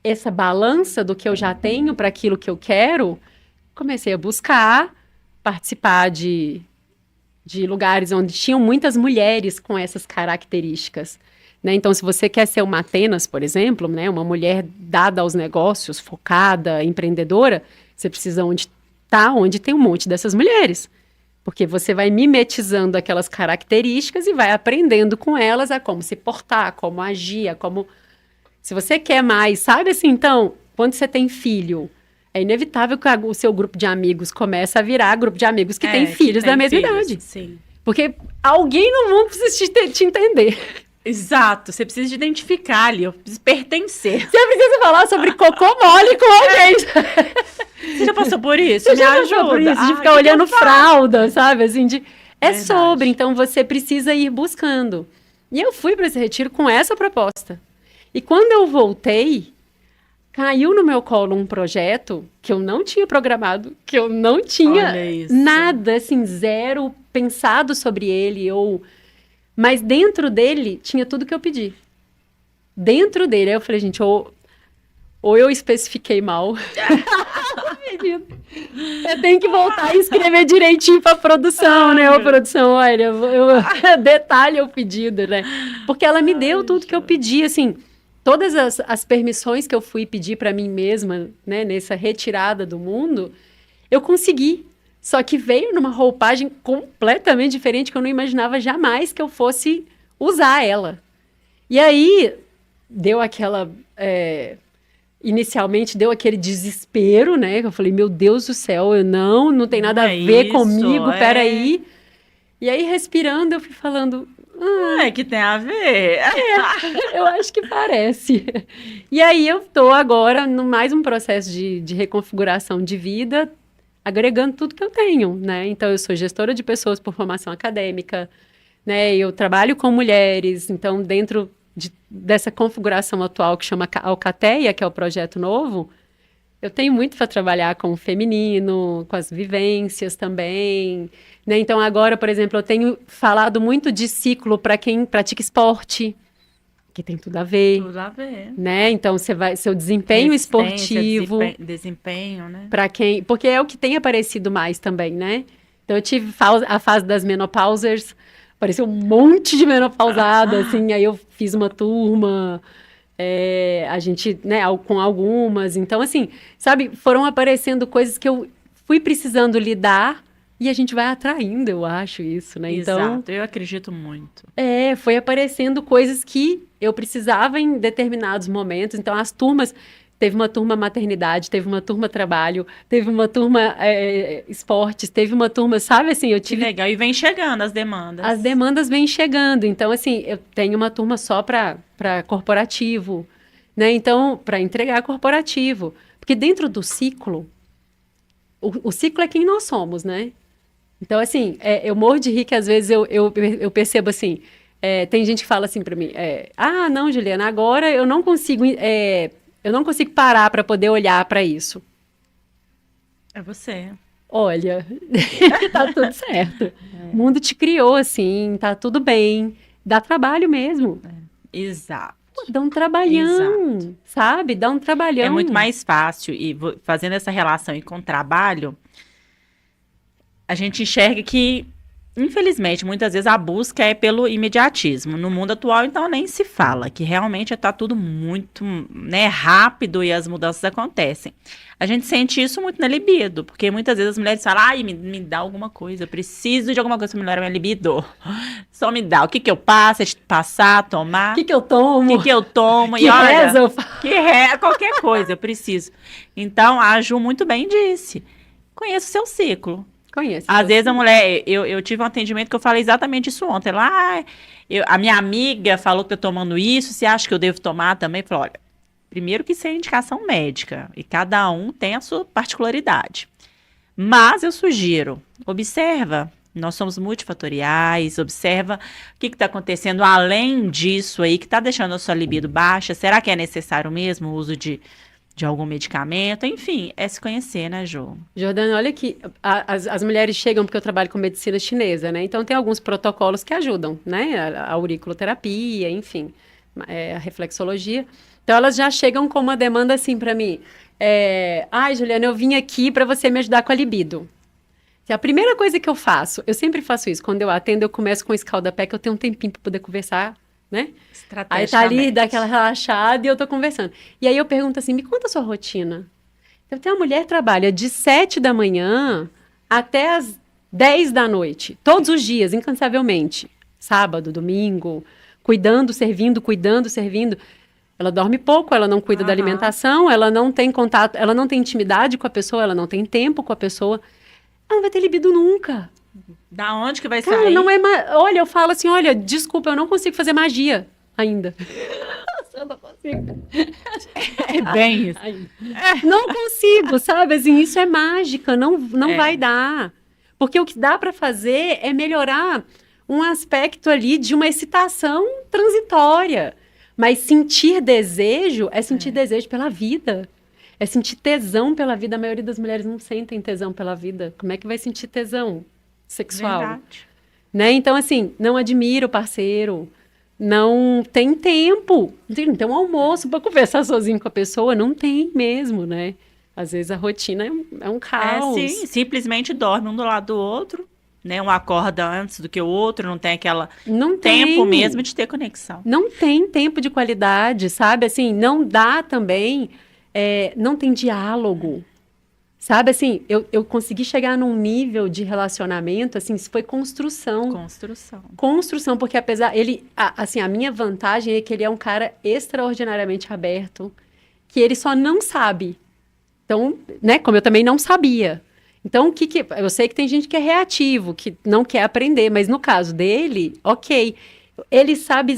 [SPEAKER 2] essa balança do que eu já tenho para aquilo que eu quero, comecei a buscar participar de lugares onde tinham muitas mulheres com essas características. Né? Então, se você quer ser uma Atenas, por exemplo, né? Uma mulher dada aos negócios, focada, empreendedora, você precisa onde tem um monte dessas mulheres. Porque você vai mimetizando aquelas características e vai aprendendo com elas a como se portar, como agir, como... Se você quer mais, sabe assim, então, quando você tem filho, é inevitável que o seu grupo de amigos comece a virar grupo de amigos que tem filhos da mesma idade.
[SPEAKER 1] Sim.
[SPEAKER 2] Porque alguém no mundo precisa te entender.
[SPEAKER 1] Exato, você precisa de identificar ali, eu preciso pertencer.
[SPEAKER 2] Você precisa falar sobre cocô mole com alguém.
[SPEAKER 1] Você já passou por isso?
[SPEAKER 2] Você já passou por isso, de ficar olhando fralda, sabe? Assim, sobre, então você precisa ir buscando. E eu fui para esse retiro com essa proposta. E quando eu voltei, caiu no meu colo um projeto que eu não tinha programado, que eu não tinha nada, assim, zero pensado sobre ele, mas dentro dele tinha tudo que eu pedi. Dentro dele, aí eu falei, gente, ou eu especifiquei mal. Eu tenho que voltar e escrever direitinho para a produção, né? Ô, produção, olha, detalhe o pedido, né? Porque ela me deu tudo que eu pedi, assim, todas as permissões que eu fui pedir para mim mesma, né? Nessa retirada do mundo, eu consegui. Só que veio numa roupagem completamente diferente que eu não imaginava jamais que eu fosse usar ela. E aí, deu aquela... inicialmente, deu aquele desespero, né? Eu falei, meu Deus do céu, não tem nada a ver comigo, peraí. E aí, respirando, eu fui falando,
[SPEAKER 1] É que tem a ver.
[SPEAKER 2] Eu acho que parece. E aí eu tô agora no mais um processo de reconfiguração de vida, agregando tudo que eu tenho, né? Então eu sou gestora de pessoas por formação acadêmica, né? Eu trabalho com mulheres, então dentro dessa configuração atual que chama Alcateia, que é o projeto novo, eu tenho muito para trabalhar com o feminino, com as vivências também, né? Então agora, por exemplo, eu tenho falado muito de ciclo para quem pratica esporte, que tem tudo a ver.
[SPEAKER 1] Tudo a ver.
[SPEAKER 2] Né? Então seu desempenho esportivo,
[SPEAKER 1] desempenho, né?
[SPEAKER 2] Para quem, porque é o que tem aparecido mais também, né? Então eu tive a fase das menopausers, apareceu um monte de menopausada, assim, aí eu fiz uma turma, a gente, né, com algumas, então assim, sabe, foram aparecendo coisas que eu fui precisando lidar. E a gente vai atraindo, eu acho, isso, né?
[SPEAKER 1] Exato, então, eu acredito muito.
[SPEAKER 2] Foi aparecendo coisas que eu precisava em determinados momentos. Então, as turmas... Teve uma turma maternidade, teve uma turma trabalho, teve uma turma esportes, teve uma turma, sabe, assim, eu tive...
[SPEAKER 1] Que legal, e vem chegando as demandas.
[SPEAKER 2] As demandas vêm chegando. Então, assim, eu tenho uma turma só para corporativo, né? Então, para entregar corporativo. Porque dentro do ciclo, o ciclo é quem nós somos, né? Então, assim, eu morro de rir que às vezes eu percebo assim, tem gente que fala assim para mim, não, Juliana, agora eu não consigo parar para poder olhar para isso.
[SPEAKER 1] É você.
[SPEAKER 2] Olha, tá tudo certo. O mundo te criou assim, tá tudo bem, dá trabalho mesmo.
[SPEAKER 1] Exato.
[SPEAKER 2] Pô, dá um trabalhão, exato. Sabe? Dá um trabalhão.
[SPEAKER 1] É muito mais fácil, e fazendo essa relação com o trabalho, a gente enxerga que, infelizmente, muitas vezes a busca é pelo imediatismo. No mundo atual, então, nem se fala, que realmente está tudo muito, né, rápido e as mudanças acontecem. A gente sente isso muito na libido, porque muitas vezes as mulheres falam, me dá alguma coisa, eu preciso de alguma coisa para melhorar minha libido. Só me dá. O que eu passo? É passar, tomar?
[SPEAKER 2] O que eu tomo?
[SPEAKER 1] O que eu tomo?
[SPEAKER 2] Que reza eu faço?
[SPEAKER 1] Qualquer coisa, eu preciso. Então, a Ju muito bem disse, conheça o seu ciclo.
[SPEAKER 2] Conheço.
[SPEAKER 1] Às vezes a mulher, eu tive um atendimento que eu falei exatamente isso ontem. Ela, a minha amiga falou que eu tô tomando isso, você acha que eu devo tomar também? Eu falei, olha, primeiro que isso é indicação médica, e cada um tem a sua particularidade. Mas eu sugiro, observa, nós somos multifatoriais, observa o que está acontecendo além disso aí, que está deixando a sua libido baixa. Será que é necessário mesmo o uso de algum medicamento, enfim, é se conhecer, né, Jo?
[SPEAKER 2] Jordana, olha que as mulheres chegam porque eu trabalho com medicina chinesa, né? Então tem alguns protocolos que ajudam, né? A auriculoterapia, enfim, a reflexologia. Então elas já chegam com uma demanda assim para mim. Juliana, eu vim aqui para você me ajudar com a libido. E a primeira coisa que eu faço, eu sempre faço isso, quando eu atendo, eu começo com escalda-pé, que eu tenho um tempinho para poder conversar, né? Aí tá ali, dá aquela relaxada e eu tô conversando. E aí eu pergunto assim, me conta a sua rotina. Então tem uma mulher que trabalha de 7 da manhã até as 10 da noite, todos os dias, incansavelmente. Sábado, domingo, cuidando, servindo. Ela dorme pouco, ela não cuida da alimentação, ela não tem contato, ela não tem intimidade com a pessoa, ela não tem tempo com a pessoa. Ela não vai ter libido nunca.
[SPEAKER 1] Da onde que vai
[SPEAKER 2] sair?
[SPEAKER 1] Cara,
[SPEAKER 2] não é... Olha, eu falo assim, olha, desculpa, eu não consigo fazer magia ainda. Eu não consigo.
[SPEAKER 1] É bem isso.
[SPEAKER 2] Não consigo, sabe? Assim, isso é mágica, não vai dar. Porque o que dá para fazer é melhorar um aspecto ali de uma excitação transitória. Mas sentir desejo é sentir desejo pela vida. É sentir tesão pela vida. A maioria das mulheres não sentem tesão pela vida. Como é que vai sentir tesão sexual?
[SPEAKER 1] Verdade.
[SPEAKER 2] Né? Então, assim, não admira o parceiro, não tem tempo. Não tem um almoço para conversar sozinho com a pessoa. Não tem mesmo, né? Às vezes a rotina é um caos.
[SPEAKER 1] Sim, simplesmente dorme um do lado do outro. Né, um acorda antes do que o outro, não tem aquela tempo mesmo de ter conexão.
[SPEAKER 2] Não tem tempo de qualidade, sabe? Assim, não dá também, não tem diálogo. Sabe, assim, eu consegui chegar num nível de relacionamento, assim, isso foi construção. Construção, porque apesar, assim, a minha vantagem é que ele é um cara extraordinariamente aberto, que ele só não sabe. Então, né, como eu também não sabia. Então, eu sei que tem gente que é reativo, que não quer aprender, mas no caso dele, ok. Ele sabe,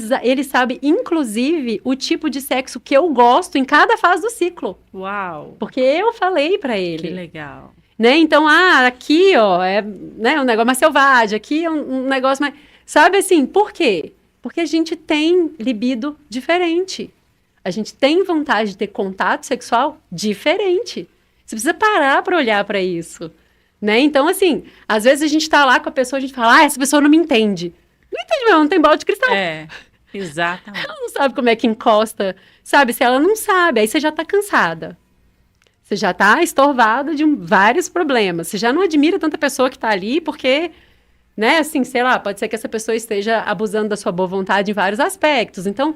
[SPEAKER 2] inclusive, o tipo de sexo que eu gosto em cada fase do ciclo.
[SPEAKER 1] Uau!
[SPEAKER 2] Porque eu falei pra ele.
[SPEAKER 1] Que legal.
[SPEAKER 2] Né? Então, aqui, ó, é, né, um negócio mais selvagem, aqui é um negócio mais... Sabe assim, por quê? Porque a gente tem libido diferente. A gente tem vontade de ter contato sexual diferente. Você precisa parar para olhar para isso, né? Então, assim, às vezes a gente tá lá com a pessoa, a gente fala, essa pessoa não me entende. Não entende mesmo, não tem bola de cristal.
[SPEAKER 1] Exatamente.
[SPEAKER 2] Ela não sabe como é que encosta, sabe? Se ela não sabe, aí você já tá cansada. Você já tá estorvado de vários problemas. Você já não admira tanta pessoa que tá ali, porque, né, assim, sei lá, pode ser que essa pessoa esteja abusando da sua boa vontade em vários aspectos. Então,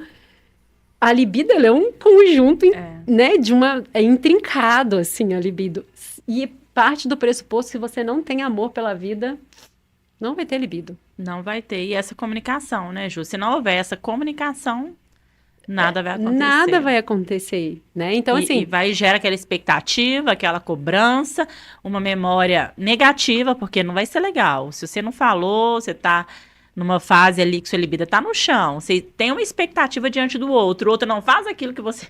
[SPEAKER 2] a libido, ela é um conjunto, né, é intrincado, assim, a libido. E parte do pressuposto que você não tem amor pela vida, não vai ter libido.
[SPEAKER 1] Não vai ter. E essa comunicação, né, Ju? Se não houver essa comunicação, nada vai acontecer.
[SPEAKER 2] Nada vai acontecer, né? Então, assim...
[SPEAKER 1] E gera aquela expectativa, aquela cobrança, uma memória negativa, porque não vai ser legal. Se você não falou, você tá numa fase ali que sua libido tá no chão, você tem uma expectativa diante do outro, o outro não faz aquilo que você...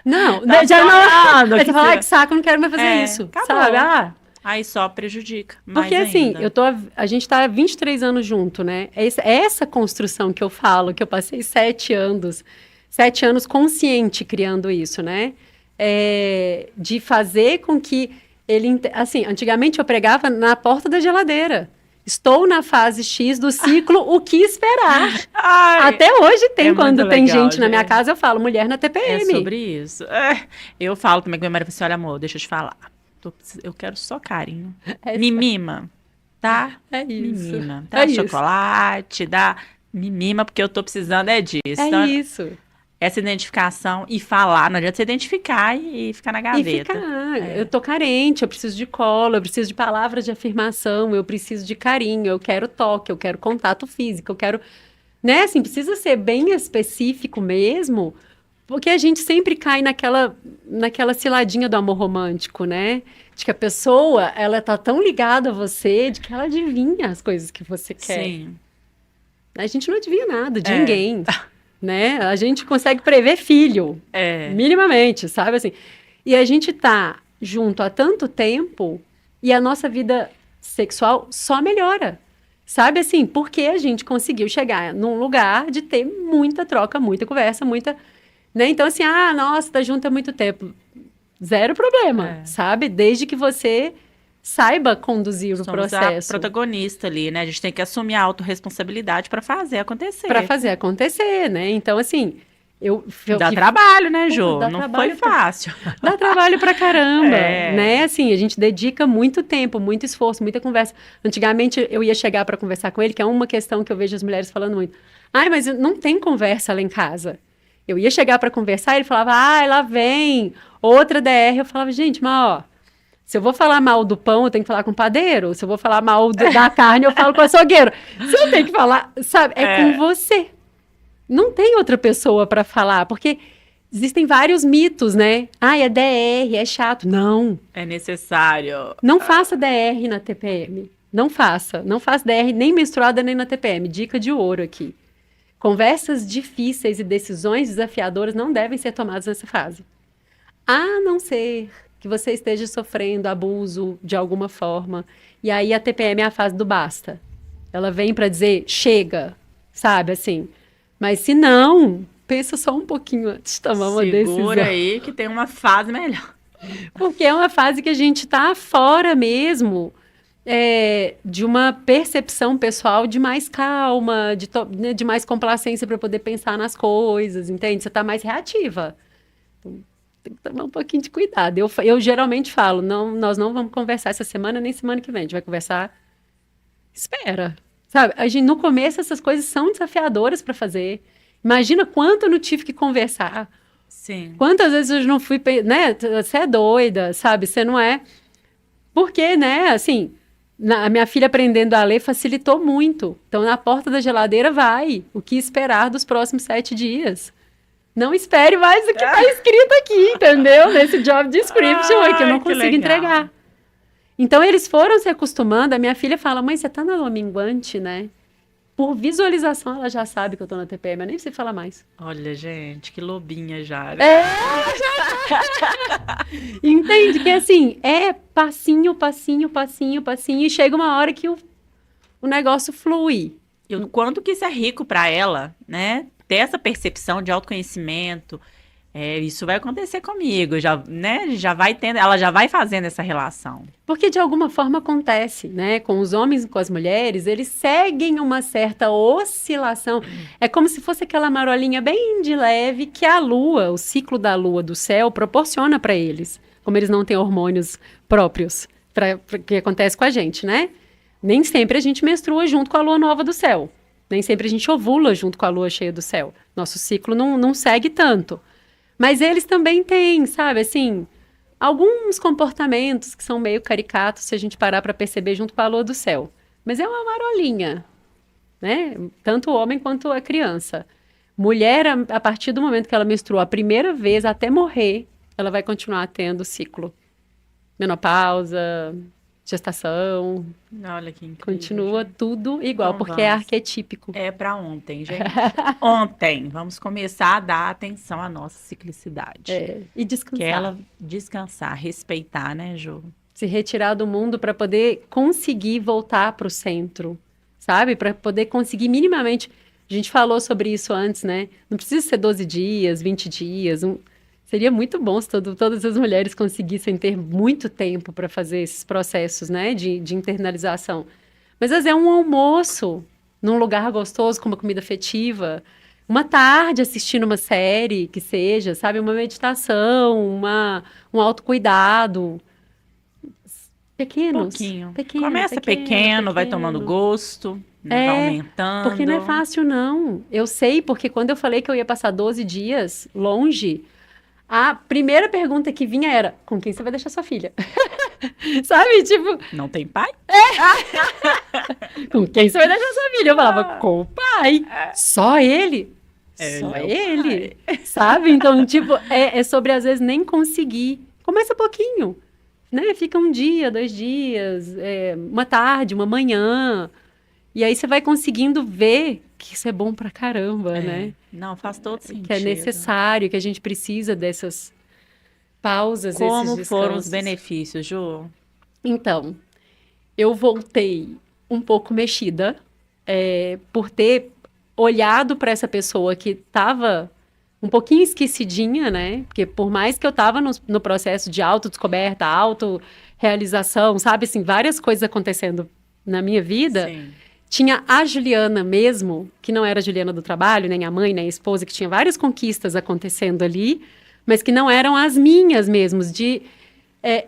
[SPEAKER 2] Não,
[SPEAKER 1] tá
[SPEAKER 2] já
[SPEAKER 1] falando,
[SPEAKER 2] não... Aí você fala, que saco, eu não quero mais fazer isso,
[SPEAKER 1] acabou.
[SPEAKER 2] sabe?
[SPEAKER 1] Aí só prejudica mais
[SPEAKER 2] porque assim,
[SPEAKER 1] ainda.
[SPEAKER 2] a gente tá há 23 anos junto, né? É essa construção que eu falo, que eu passei 7 anos consciente criando isso, né? De fazer com que ele... Assim, antigamente eu pregava na porta da geladeira. Estou na fase X do ciclo, o que esperar? Até hoje tem, quando tem legal, gente na minha casa, eu falo, mulher na TPM.
[SPEAKER 1] É sobre isso. Eu falo também com minha marido, assim, olha amor, deixa eu te falar. Eu quero só carinho. Me mima, tá?
[SPEAKER 2] É isso.
[SPEAKER 1] Me mima. Dá chocolate, dá... Me mima, porque eu tô precisando disso.
[SPEAKER 2] Então, isso.
[SPEAKER 1] Essa identificação e falar, não adianta você identificar e ficar na gaveta.
[SPEAKER 2] Eu tô carente, eu preciso de colo, eu preciso de palavras de afirmação, eu preciso de carinho, eu quero toque, eu quero contato físico, eu quero... Né, assim, precisa ser bem específico mesmo, porque a gente sempre cai naquela ciladinha do amor romântico, né? De que a pessoa, ela tá tão ligada a você, de que ela adivinha as coisas que você quer.
[SPEAKER 1] Sim.
[SPEAKER 2] A gente não adivinha nada de ninguém. Né? A gente consegue prever filho, minimamente, sabe assim? E a gente tá junto há tanto tempo e a nossa vida sexual só melhora, sabe assim? Porque a gente conseguiu chegar num lugar de ter muita troca, muita conversa, muita... Né? Então assim, nossa, tá junto há muito tempo. Zero problema, sabe? Desde que você... saiba conduzir o processo.
[SPEAKER 1] A protagonista ali, né? A gente tem que assumir a autorresponsabilidade para fazer acontecer.
[SPEAKER 2] Para fazer acontecer, né? Então, assim,
[SPEAKER 1] dá trabalho, né, Jô? Não foi fácil.
[SPEAKER 2] Dá trabalho pra caramba, né? Assim, a gente dedica muito tempo, muito esforço, muita conversa. Antigamente, eu ia chegar para conversar com ele, que é uma questão que eu vejo as mulheres falando muito. Mas não tem conversa lá em casa. Eu ia chegar para conversar, ele falava, lá vem, outra DR. Eu falava, gente, mas ó... Se eu vou falar mal do pão, eu tenho que falar com o padeiro. Se eu vou falar mal da carne, eu falo com o açougueiro. Você não tem que falar, sabe? Com você. Não tem outra pessoa para falar, porque existem vários mitos, né? É DR, é chato. Não.
[SPEAKER 1] É necessário.
[SPEAKER 2] Não faça DR na TPM. Não faça. Não faça DR nem menstruada, nem na TPM. Dica de ouro aqui. Conversas difíceis e decisões desafiadoras não devem ser tomadas nessa fase. A não ser... que você esteja sofrendo abuso de alguma forma. E aí a TPM é a fase do basta. Ela vem para dizer, chega, sabe, assim. Mas se não, pensa só um pouquinho antes de tomar uma decisão.
[SPEAKER 1] Segura aí que tem uma fase melhor.
[SPEAKER 2] Porque é uma fase que a gente tá fora mesmo de uma percepção pessoal de mais calma, de mais complacência para poder pensar nas coisas, entende? Você tá mais reativa. Então, tem que tomar um pouquinho de cuidado. Eu geralmente falo, nós não vamos conversar essa semana nem semana que vem. A gente vai conversar, espera. Sabe, no começo essas coisas são desafiadoras para fazer. Imagina quanto eu não tive que conversar.
[SPEAKER 1] Sim.
[SPEAKER 2] Quantas vezes eu não fui, né? Você é doida, sabe? Você não é... Porque, né, assim... A minha filha aprendendo a ler facilitou muito. Então, na porta da geladeira vai. O que esperar dos próximos 7 dias? Não espere mais do que está escrito aqui, entendeu? Nesse job description que eu não consigo entregar. Então, eles foram se acostumando. A minha filha fala, mãe, você tá na lua minguante, né? por visualização, ela já sabe que eu tô na TPM, eu nem sei falar mais.
[SPEAKER 1] Olha, gente, que lobinha já.
[SPEAKER 2] Entende? Que assim, é passinho, passinho, passinho, passinho, e chega uma hora que o negócio flui.
[SPEAKER 1] E o quanto que isso é rico para ela, né? Ter essa percepção de autoconhecimento, isso vai acontecer comigo, já, né? Já vai tendo, ela já vai fazendo essa relação.
[SPEAKER 2] Porque de alguma forma acontece, né? Com os homens e com as mulheres, eles seguem uma certa oscilação. É como se fosse aquela marolinha bem de leve que a lua, o ciclo da lua do céu, proporciona para eles. Como eles não têm hormônios próprios, para que acontece com a gente, né? Nem sempre a gente menstrua junto com a lua nova do céu. Nem sempre a gente ovula junto com a lua cheia do céu. Nosso ciclo não segue tanto. Mas eles também têm, sabe, assim, alguns comportamentos que são meio caricatos se a gente parar para perceber junto com a lua do céu. Mas é uma marolinha, né? Tanto o homem quanto a criança. Mulher, a partir do momento que ela menstrua a primeira vez até morrer, ela vai continuar tendo ciclo. Menopausa, gestação.
[SPEAKER 1] Olha que incrível.
[SPEAKER 2] Continua
[SPEAKER 1] gente.
[SPEAKER 2] tudo igual,
[SPEAKER 1] Então
[SPEAKER 2] porque é
[SPEAKER 1] vamos.
[SPEAKER 2] arquetípico.
[SPEAKER 1] É para ontem, gente. Ontem. Vamos começar a dar atenção à nossa ciclicidade.
[SPEAKER 2] E descansar.
[SPEAKER 1] Que é ela descansar, respeitar, né, Ju?
[SPEAKER 2] Se retirar do mundo para poder conseguir voltar para o centro, sabe? Para poder conseguir minimamente. A gente falou sobre isso antes, né? Não precisa ser 12 dias, 20 dias. Seria muito bom se todas as mulheres conseguissem ter muito tempo para fazer esses processos, né? De internalização. Mas às vezes é um almoço num lugar gostoso, com uma comida afetiva. Uma tarde assistindo uma série, que seja, sabe? Uma meditação, um autocuidado. Pequenos.
[SPEAKER 1] Pouquinho.
[SPEAKER 2] Pequeno,
[SPEAKER 1] Começa pequeno, vai tomando gosto, vai aumentando.
[SPEAKER 2] Porque não é fácil, não. Eu sei, porque quando eu falei que eu ia passar 12 dias longe, a primeira pergunta que vinha era: com quem você vai deixar sua filha? Sabe? Tipo,
[SPEAKER 1] Não tem pai?
[SPEAKER 2] com quem você vai deixar sua filha? Eu falava, com o pai. Só ele? Só
[SPEAKER 1] Ele é o
[SPEAKER 2] ele. Sabe? Então, tipo, é sobre, às vezes, nem conseguir. Começa pouquinho. Né? Fica um dia, 2 dias, uma tarde, uma manhã. E aí você vai conseguindo ver que isso é bom pra caramba, né?
[SPEAKER 1] Não, faz todo sentido.
[SPEAKER 2] Que é necessário, que a gente precisa dessas pausas, esses
[SPEAKER 1] Como
[SPEAKER 2] descansos.
[SPEAKER 1] foram os benefícios, Ju?
[SPEAKER 2] Então, eu voltei um pouco mexida, por ter olhado para essa pessoa que estava um pouquinho esquecidinha, né? Porque por mais que eu estava no processo de autodescoberta, autorrealização, sabe? Assim, várias coisas acontecendo na minha vida.
[SPEAKER 1] Sim.
[SPEAKER 2] Tinha a Juliana mesmo, que não era a Juliana do trabalho, nem a mãe, nem a esposa, que tinha várias conquistas acontecendo ali, mas que não eram as minhas mesmos,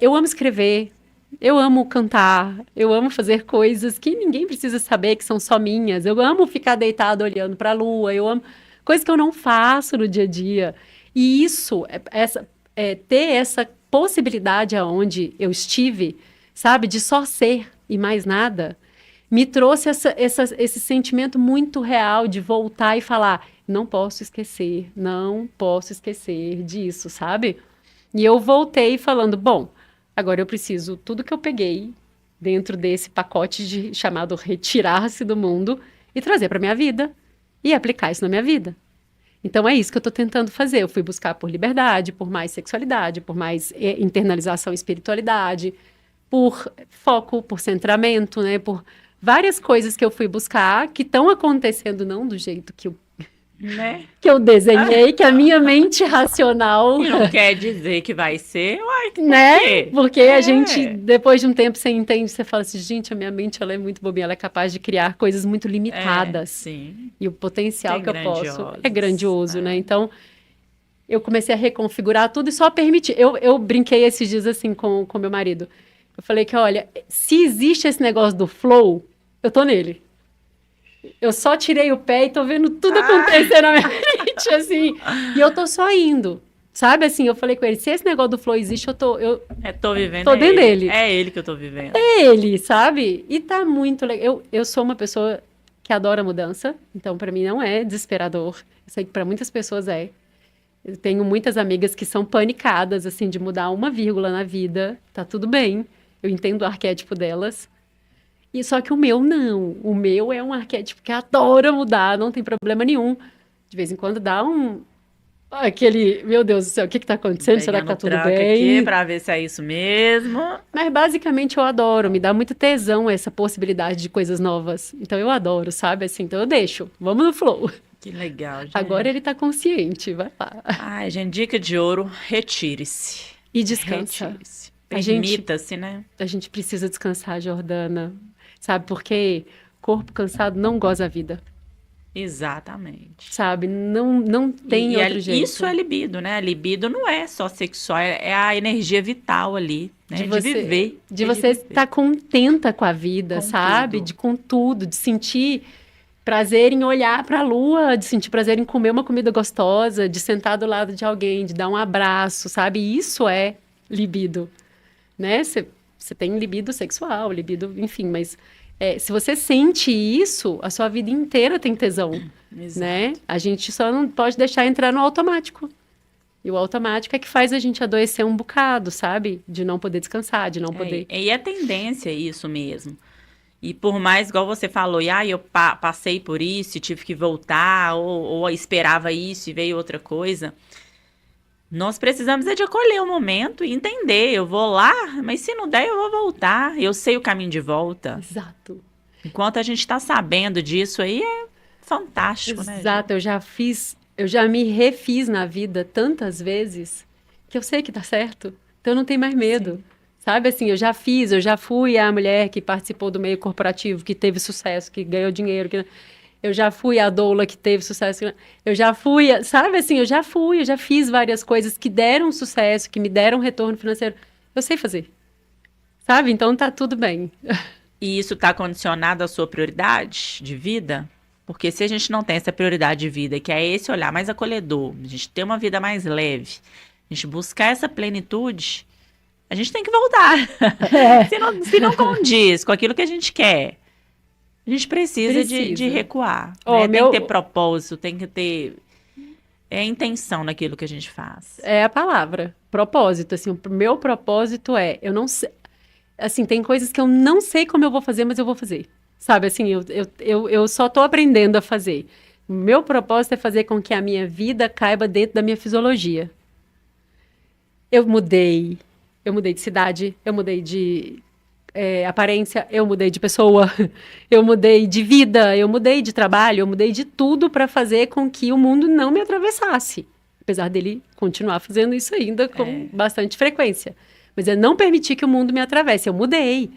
[SPEAKER 2] eu amo escrever, eu amo cantar, eu amo fazer coisas que ninguém precisa saber que são só minhas, eu amo ficar deitada olhando para a lua, eu amo coisas que eu não faço no dia a dia. E isso, ter essa possibilidade aonde eu estive, sabe, de só ser e mais nada, me trouxe esse sentimento muito real de voltar e falar, não posso esquecer disso, sabe? E eu voltei falando, bom, agora eu preciso, tudo que eu peguei dentro desse pacote chamado retirar-se do mundo e trazer para minha vida e aplicar isso na minha vida. Então é isso que eu estou tentando fazer. Eu fui buscar por liberdade, por mais sexualidade, por mais internalização e espiritualidade, por foco, por centramento, né? Por várias coisas que eu fui buscar que estão acontecendo não do jeito que eu desenhei, que a minha mente racional...
[SPEAKER 1] E não quer dizer que vai ser, uai,
[SPEAKER 2] né?
[SPEAKER 1] quê?
[SPEAKER 2] Porque a gente, depois de um tempo, você entende, você fala assim, gente, a minha mente ela é muito bobinha, ela é capaz de criar coisas muito limitadas.
[SPEAKER 1] Sim.
[SPEAKER 2] E o potencial que eu posso
[SPEAKER 1] grandiosos.
[SPEAKER 2] é grandioso, né? Então, eu comecei a reconfigurar tudo e só permitir. Eu brinquei esses dias assim com meu marido. Eu falei que, olha, se existe esse negócio do flow, eu tô nele. Eu só tirei o pé e tô vendo tudo acontecer na minha frente, assim. E eu tô só indo. Sabe, assim, eu falei com ele, se esse negócio do flow existe, tô
[SPEAKER 1] vivendo.
[SPEAKER 2] Tô dentro dele.
[SPEAKER 1] É ele que eu tô vivendo.
[SPEAKER 2] É ele, sabe? E tá muito legal. Eu sou uma pessoa que adora mudança, então pra mim não é desesperador. Eu sei que pra muitas pessoas é. Eu tenho muitas amigas que são panicadas, assim, de mudar uma vírgula na vida. Tá tudo bem. Eu entendo o arquétipo delas. E só que o meu não. O meu é um arquétipo que adora mudar, não tem problema nenhum. De vez em quando dá aquele, meu Deus do céu, o que está acontecendo? Será que tá tudo bem?
[SPEAKER 1] Aqui para ver se é isso mesmo.
[SPEAKER 2] Mas basicamente eu adoro, me dá muito tesão essa possibilidade de coisas novas. Então eu adoro, sabe? Assim, então eu deixo. Vamos no flow.
[SPEAKER 1] Que legal, gente.
[SPEAKER 2] Agora ele tá consciente, vai lá.
[SPEAKER 1] Ai, gente, dica de ouro, retire-se.
[SPEAKER 2] E descansa.
[SPEAKER 1] Retire-se. Permita-se, né?
[SPEAKER 2] A gente precisa descansar, Jordana. Sabe por quê? Corpo cansado não goza a vida.
[SPEAKER 1] Exatamente.
[SPEAKER 2] Sabe? Não tem outro jeito.
[SPEAKER 1] Isso é libido, né? A libido não é só sexual, é a energia vital ali, né? De viver.
[SPEAKER 2] De você estar contenta com a vida,
[SPEAKER 1] Com
[SPEAKER 2] sabe?
[SPEAKER 1] tudo.
[SPEAKER 2] Com tudo, de sentir prazer em olhar para a lua, de sentir prazer em comer uma comida gostosa, de sentar do lado de alguém, de dar um abraço, sabe? Isso é libido, né? Você tem libido sexual, libido, enfim, mas se você sente isso, a sua vida inteira tem tesão,
[SPEAKER 1] Exato.
[SPEAKER 2] né? A gente só não pode deixar entrar no automático. E o automático é que faz a gente adoecer um bocado, sabe? De não poder descansar, de não poder...
[SPEAKER 1] E é tendência isso mesmo. E por mais, igual você falou, eu passei por isso e tive que voltar, ou esperava isso e veio outra coisa. Nós precisamos de acolher o momento e entender. Eu vou lá, mas se não der, eu vou voltar. Eu sei o caminho de volta.
[SPEAKER 2] Exato.
[SPEAKER 1] Enquanto a gente está sabendo disso aí, é fantástico, né?
[SPEAKER 2] Exato, eu já me refiz na vida tantas vezes que eu sei que tá certo. Então eu não tenho mais medo. Sim. Sabe assim, eu já fui a mulher que participou do meio corporativo, que teve sucesso, que ganhou dinheiro, eu já fui a doula que teve sucesso, eu já fui, sabe assim, eu já fiz várias coisas que deram sucesso, que me deram retorno financeiro. Eu sei fazer, sabe? Então tá tudo bem.
[SPEAKER 1] E isso tá condicionado à sua prioridade de vida? Porque se a gente não tem essa prioridade de vida, que é esse olhar mais acolhedor, a gente ter uma vida mais leve, a gente buscar essa plenitude, a gente tem que voltar. Se não condiz com aquilo que a gente quer, a gente precisa. De recuar. Né? Tem que ter propósito, tem que ter intenção naquilo que a gente faz.
[SPEAKER 2] É a palavra, propósito. Assim, o meu propósito eu não sei. Assim, tem coisas que eu não sei como eu vou fazer, mas eu vou fazer. Sabe, assim, eu só tô aprendendo a fazer. O meu propósito é fazer com que a minha vida caiba dentro da minha fisiologia. Eu mudei de cidade, eu mudei de aparência, eu mudei de pessoa, eu mudei de vida, eu mudei de trabalho, eu mudei de tudo para fazer com que o mundo não me atravessasse. Apesar dele continuar fazendo isso ainda com bastante frequência. Mas eu não permiti que o mundo me atravesse, eu mudei.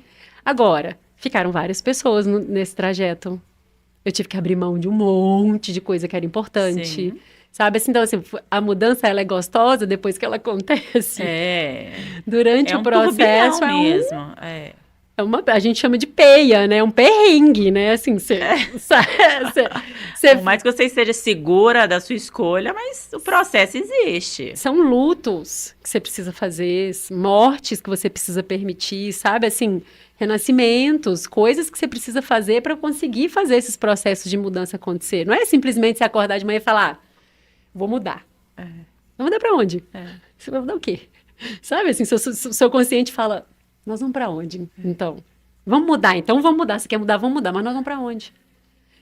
[SPEAKER 2] Agora, ficaram várias pessoas nesse trajeto. Eu tive que abrir mão de um monte de coisa que era importante. Sim. Sabe? Assim, então, assim, a mudança, ela é gostosa depois que ela acontece. Durante o processo,
[SPEAKER 1] mesmo.
[SPEAKER 2] A gente chama de peia, né? Um perrengue, né? Assim,
[SPEAKER 1] Por mais que você esteja segura da sua escolha, mas o processo existe.
[SPEAKER 2] São lutos que você precisa fazer, mortes que você precisa permitir, sabe? Assim, renascimentos, coisas que você precisa fazer para conseguir fazer esses processos de mudança acontecer. Não é simplesmente você acordar de manhã e falar, vou mudar. Vai mudar para onde? Você vai mudar o quê? Sabe, assim, seu consciente fala, nós vamos para onde? Então, vamos mudar. Você quer mudar, vamos mudar, mas nós vamos para onde?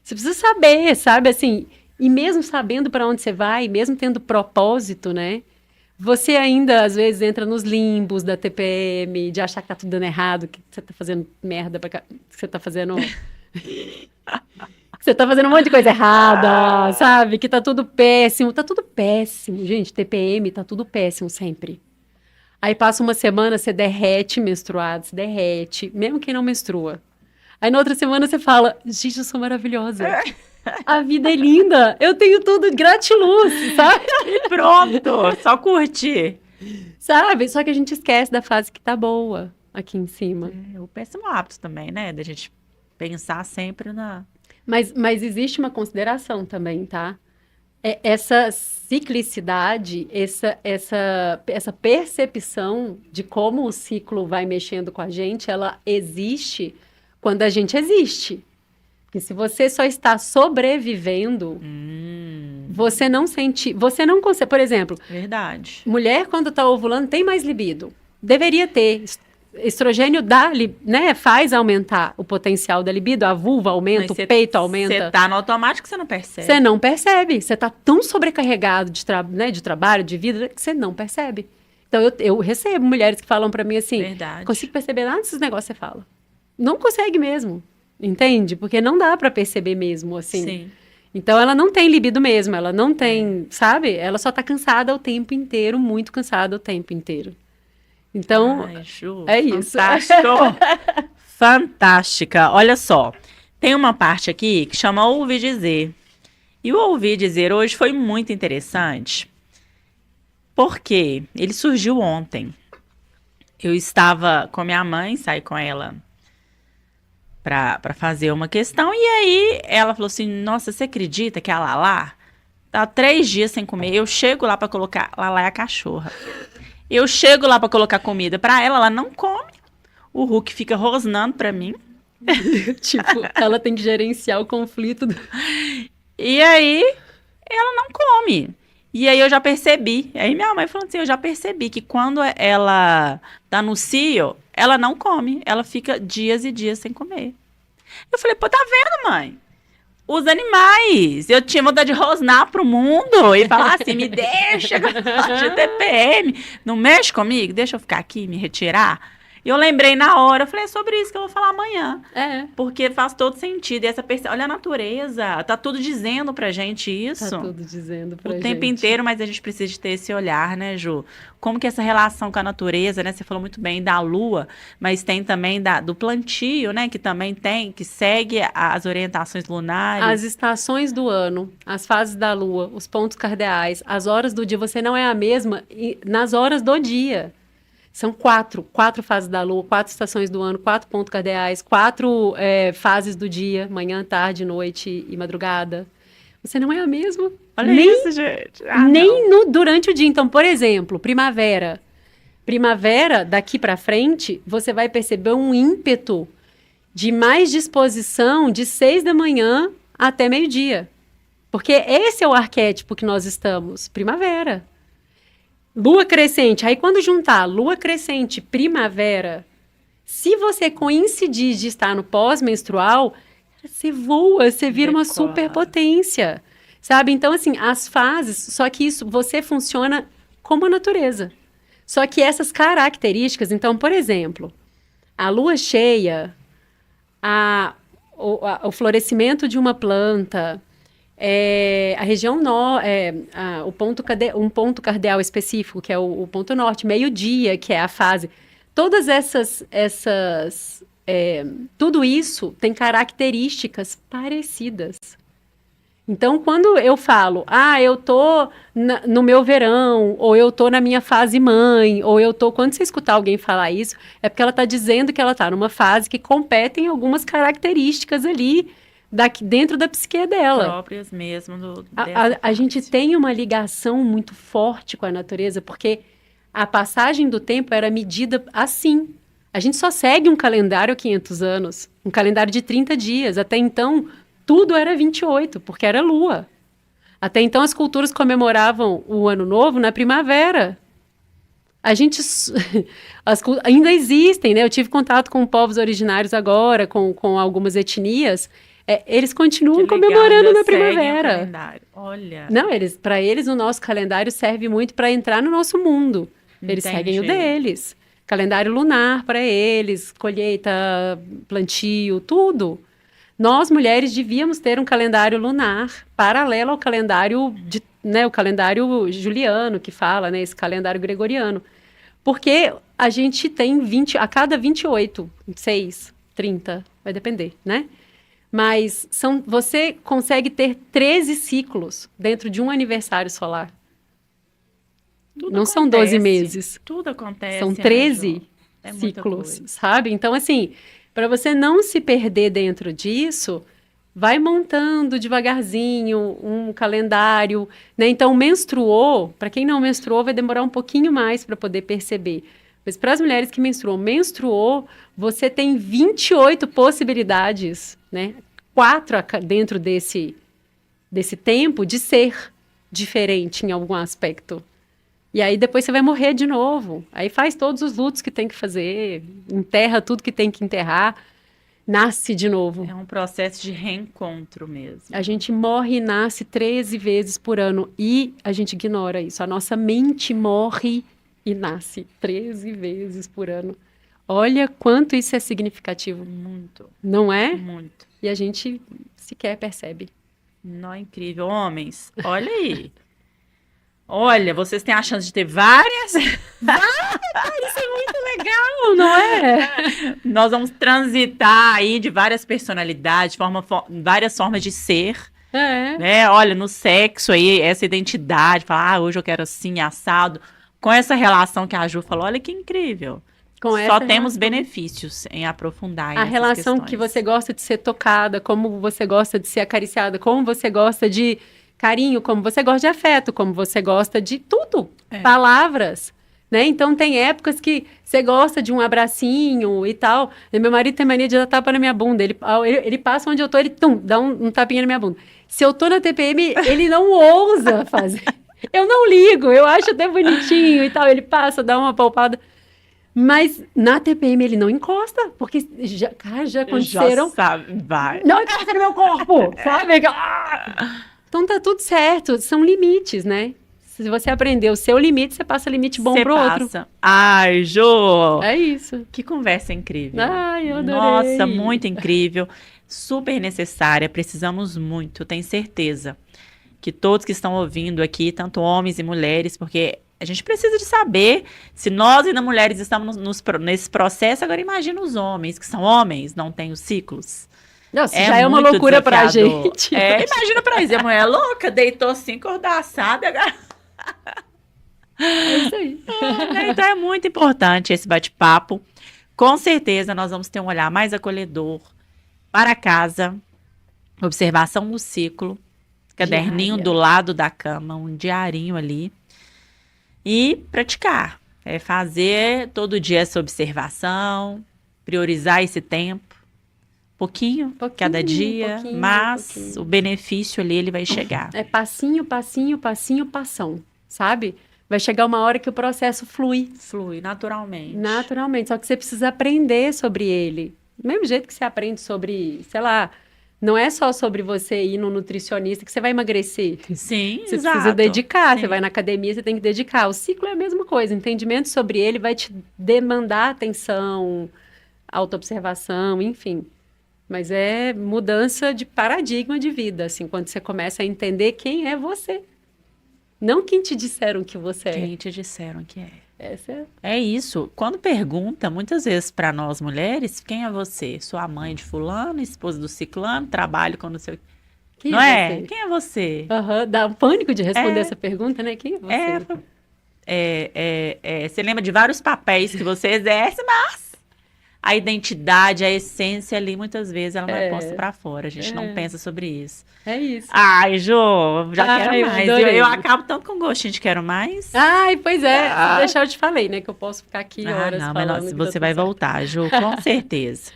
[SPEAKER 2] Você precisa saber, sabe, assim, e mesmo sabendo para onde você vai, mesmo tendo propósito, né? Você ainda, às vezes, entra nos limbos da TPM, de achar que tá tudo dando errado, que você tá fazendo merda, que você tá fazendo... Você tá fazendo um monte de coisa errada, sabe? Que tá tudo péssimo. Tá tudo péssimo, gente. TPM tá tudo péssimo sempre. Aí passa uma semana, você derrete menstruado, você derrete, mesmo quem não menstrua. Aí na outra semana você fala, gente, eu sou maravilhosa. A vida é linda, eu tenho tudo gratiluz, sabe?
[SPEAKER 1] Pronto, só curtir.
[SPEAKER 2] Sabe? Só que a gente esquece da fase que tá boa aqui em cima.
[SPEAKER 1] O péssimo hábito também, né? Da gente pensar sempre na...
[SPEAKER 2] Mas existe uma consideração também, tá? Essa ciclicidade, essa percepção de como o ciclo vai mexendo com a gente, ela existe quando a gente existe. Porque se você só está sobrevivendo, você não consegue, por exemplo...
[SPEAKER 1] Verdade.
[SPEAKER 2] Mulher, quando está ovulando, tem mais libido. Deveria ter. estrogênio dá, né, faz aumentar o potencial da libido, a vulva aumenta, o peito aumenta.
[SPEAKER 1] Você tá no automático, você não percebe.
[SPEAKER 2] Você não percebe. Você tá tão sobrecarregado de trabalho, de vida, que você não percebe. Então, eu recebo mulheres que falam pra mim assim,
[SPEAKER 1] Verdade.
[SPEAKER 2] consigo perceber nada desses negócios que você fala. Não consegue mesmo, entende? Porque não dá pra perceber mesmo, assim.
[SPEAKER 1] Sim.
[SPEAKER 2] Então, ela não tem libido mesmo, ela não tem, sabe? Ela só tá cansada o tempo inteiro, muito cansada o tempo inteiro. Então,
[SPEAKER 1] Ai, Ju,
[SPEAKER 2] é isso.
[SPEAKER 1] fantástico. Fantástica. Olha só, tem uma parte aqui que chama Ouvir Dizer. E o Ouvir Dizer hoje foi muito interessante, porque ele surgiu ontem. Eu estava com minha mãe, saí com ela para fazer uma questão, e aí ela falou assim, nossa, você acredita que a Lala tá 3 dias sem comer? Eu chego lá para colocar, Lala é a cachorra. Eu chego lá para colocar comida para ela, ela não come. O Hulk fica rosnando para mim.
[SPEAKER 2] Tipo, ela tem que gerenciar o conflito.
[SPEAKER 1] E aí, ela não come. E aí eu já percebi. Aí minha mãe falou assim, eu já percebi que quando ela tá no cio, ela não come. Ela fica dias e dias sem comer. Eu falei, pô, tá vendo, mãe? Os animais. Eu tinha vontade de rosnar pro mundo e falar assim, me deixa, de TPM. Não mexe comigo, deixa eu ficar aqui, me retirar. E eu lembrei na hora, eu falei, é sobre isso que eu vou falar amanhã.
[SPEAKER 2] É.
[SPEAKER 1] Porque faz todo sentido. E essa olha a natureza, tá tudo dizendo pra gente isso.
[SPEAKER 2] Tá tudo dizendo pra gente.
[SPEAKER 1] O tempo inteiro, mas a gente precisa de ter esse olhar, né, Ju? Como que essa relação com a natureza, né? Você falou muito bem da lua, mas tem também do plantio, né? Que também tem, que segue as orientações lunares.
[SPEAKER 2] As estações do ano, as fases da lua, os pontos cardeais, as horas do dia, você não é a mesma nas horas do dia. São 4 fases da lua, 4 estações do ano, 4 pontos cardeais, 4 fases do dia, manhã, tarde, noite e madrugada. Você não é a mesma.
[SPEAKER 1] Olha isso, gente.
[SPEAKER 2] Nem durante o dia. Então, por exemplo, primavera. Primavera, daqui para frente, você vai perceber um ímpeto de mais disposição de 6 da manhã até meio-dia. Porque esse é o arquétipo que nós estamos. Primavera. Lua crescente, aí quando juntar lua crescente, primavera, se você coincidir de estar no pós-menstrual, você voa, você vira uma superpotência, sabe? Então, assim, as fases, só que isso, você funciona como a natureza. Só que essas características, então, por exemplo, a lua cheia, o florescimento de uma planta, a região um ponto cardeal específico, que é o ponto norte, meio-dia, que é a fase. Todas tudo isso tem características parecidas. Então, quando eu falo, eu tô no meu verão, ou eu tô na minha fase mãe, ou eu tô... Quando você escutar alguém falar isso, é porque ela está dizendo que ela está numa fase que competem algumas características ali, dentro da psique dela.
[SPEAKER 1] Próprias mesmo.
[SPEAKER 2] A gente tem uma ligação muito forte com a natureza, porque a passagem do tempo era medida assim. A gente só segue um calendário há 500 anos, um calendário de 30 dias. Até então, tudo era 28, porque era lua. Até então, as culturas comemoravam o Ano Novo na primavera. Ainda existem, né? Eu tive contato com povos originários agora, com algumas etnias. Eles continuam comemorando na primavera.
[SPEAKER 1] Olha.
[SPEAKER 2] Não, para eles o nosso calendário serve muito para entrar no nosso mundo. Eles seguem o deles. Calendário lunar para eles, colheita, plantio, tudo. Nós, mulheres, devíamos ter um calendário lunar paralelo ao calendário, o calendário juliano que fala, né, esse calendário gregoriano. Porque a gente tem a cada 28, 6, 30, vai depender, né? Mas você consegue ter 13 ciclos dentro de um aniversário solar. Não são 12 meses.
[SPEAKER 1] Tudo acontece.
[SPEAKER 2] São 13 ciclos, sabe? Então, assim, para você não se perder dentro disso, vai montando devagarzinho um calendário, né? Então, menstruou, para quem não menstruou, vai demorar um pouquinho mais para poder perceber. Mas para as mulheres que menstruou, você tem 28 possibilidades, né? 4 dentro desse tempo de ser diferente em algum aspecto. E aí depois você vai morrer de novo. Aí faz todos os lutos que tem que fazer, enterra tudo que tem que enterrar, nasce de novo.
[SPEAKER 1] É um processo de reencontro mesmo.
[SPEAKER 2] A gente morre e nasce 13 vezes por ano e a gente ignora isso. A nossa mente morre e nasce 13 vezes por ano. Olha quanto isso é significativo.
[SPEAKER 1] Muito.
[SPEAKER 2] Não é?
[SPEAKER 1] Muito.
[SPEAKER 2] E a gente sequer percebe.
[SPEAKER 1] Não é incrível. Homens, olha aí. Olha, vocês têm a chance de ter várias.
[SPEAKER 2] Isso é muito legal, não é?
[SPEAKER 1] Nós vamos transitar aí de várias personalidades, várias formas de ser.
[SPEAKER 2] É.
[SPEAKER 1] Né? Olha, no sexo aí, essa identidade, falar, hoje eu quero assim, assado. Com essa relação que a Ju falou, olha que incrível. Só temos benefícios em aprofundar
[SPEAKER 2] a relação
[SPEAKER 1] questões.
[SPEAKER 2] Que você gosta de ser tocada, como você gosta de ser acariciada, como você gosta de carinho, como você gosta de afeto, como você gosta de tudo, palavras, né? Então tem épocas que você gosta de um abracinho e tal. E meu marido tem mania de dar tapa na minha bunda. Ele passa onde eu tô, ele dá um tapinha na minha bunda. Se eu tô na TPM, ele não ousa fazer. Eu não ligo, eu acho até bonitinho e tal. Ele passa, dá uma palpada. Mas na TPM ele não encosta, porque já aconteceram.
[SPEAKER 1] Já sabe, vai.
[SPEAKER 2] Não encosta no meu corpo, sabe? Então tá tudo certo, são limites, né? Se você aprender o seu limite, você passa limite bom pro outro.
[SPEAKER 1] Ai, Jô!
[SPEAKER 2] É isso.
[SPEAKER 1] Que conversa incrível.
[SPEAKER 2] Ai, eu adorei.
[SPEAKER 1] Nossa, muito incrível. Super necessária, precisamos muito, tenho certeza. Que todos que estão ouvindo aqui, tanto homens e mulheres, porque a gente precisa de saber se nós ainda mulheres estamos nesse processo. Agora imagina os homens, que são homens, não têm os ciclos.
[SPEAKER 2] Nossa, já é uma loucura pra gente.
[SPEAKER 1] Imagina pra eles, a mulher louca, deitou assim, cordaçada.
[SPEAKER 2] É isso aí.
[SPEAKER 1] Então é muito importante esse bate-papo. Com certeza nós vamos ter um olhar mais acolhedor para casa, observação do ciclo, caderninho do lado da cama, um diarinho ali. E praticar. Fazer todo dia essa observação, priorizar esse tempo. Pouquinho cada dia, mas o benefício ali, ele vai chegar.
[SPEAKER 2] É passinho, passinho, passinho, passão, sabe? Vai chegar uma hora que o processo flui.
[SPEAKER 1] Flui, naturalmente.
[SPEAKER 2] Naturalmente, só que você precisa aprender sobre ele. Do mesmo jeito que você aprende sobre, sei lá, não é só sobre você ir no nutricionista que você vai emagrecer.
[SPEAKER 1] Sim,
[SPEAKER 2] você
[SPEAKER 1] exato.
[SPEAKER 2] precisa dedicar,
[SPEAKER 1] Sim.
[SPEAKER 2] Você vai na academia, você tem que dedicar. O ciclo é a mesma coisa, entendimento sobre ele vai te demandar atenção, autoobservação, enfim. Mas é mudança de paradigma de vida, assim, quando você começa a entender quem é você. Não quem te disseram que você é.
[SPEAKER 1] Quem te disseram que é.
[SPEAKER 2] Essa
[SPEAKER 1] É isso. Quando pergunta, muitas vezes para nós mulheres, quem é você? Sou a mãe de fulano, esposa do ciclano, trabalho com não sei o quê.
[SPEAKER 2] Quem
[SPEAKER 1] não
[SPEAKER 2] é? Você?
[SPEAKER 1] Quem é você?
[SPEAKER 2] Dá um pânico de responder essa pergunta, né? Quem é você?
[SPEAKER 1] Você lembra de vários papéis que você exerce, mas a identidade, a essência ali, muitas vezes, ela não é posta para fora. A gente não pensa sobre isso.
[SPEAKER 2] É isso.
[SPEAKER 1] Ai, Jô, já quero mais. Eu acabo tanto com gostinho de quero mais.
[SPEAKER 2] Ai, pois é. Se deixar, eu te falei, né? Que eu posso ficar aqui horas falando.
[SPEAKER 1] Mas você vai voltar, Jô, com certeza.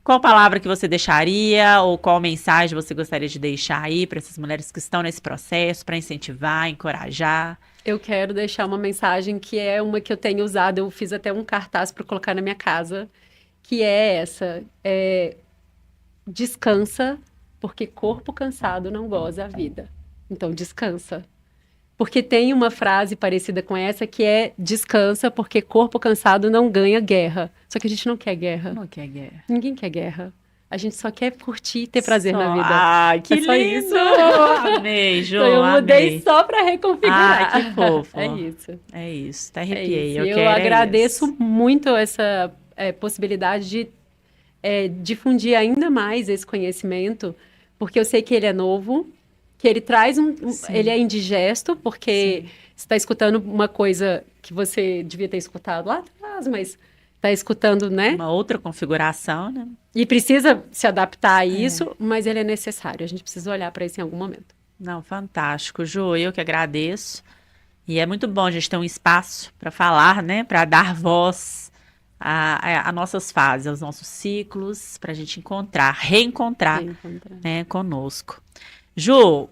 [SPEAKER 1] Qual palavra que você deixaria ou qual mensagem você gostaria de deixar aí para essas mulheres que estão nesse processo, para incentivar, encorajar?
[SPEAKER 2] Eu quero deixar uma mensagem que é uma que eu tenho usado, eu fiz até um cartaz para colocar na minha casa, que é essa, descansa, porque corpo cansado não goza a vida. Então, descansa. Porque tem uma frase parecida com essa que é descansa, porque corpo cansado não ganha guerra. Só que a gente não quer guerra.
[SPEAKER 1] Não quer guerra.
[SPEAKER 2] Ninguém quer guerra. A gente só quer curtir e ter prazer na vida.
[SPEAKER 1] Ai, que lindo!
[SPEAKER 2] Isso.
[SPEAKER 1] Amei, Jô,
[SPEAKER 2] então, eu mudei
[SPEAKER 1] amei.
[SPEAKER 2] só para reconfigurar.
[SPEAKER 1] Ai, que fofo.
[SPEAKER 2] É isso.
[SPEAKER 1] É isso, até arrepiei.
[SPEAKER 2] Eu agradeço muito essa possibilidade de difundir ainda mais esse conhecimento, porque eu sei que ele é novo, que ele traz ele é indigesto, porque você está escutando uma coisa que você devia ter escutado lá atrás, mas está escutando, né?
[SPEAKER 1] Uma outra configuração, né?
[SPEAKER 2] E precisa se adaptar a isso, mas ele é necessário. A gente precisa olhar para isso em algum momento.
[SPEAKER 1] Não, fantástico, Ju, eu que agradeço. E é muito bom a gente ter um espaço para falar, né? Para dar voz a nossas fases, aos nossos ciclos, para a gente reencontrar, né, conosco. Ju,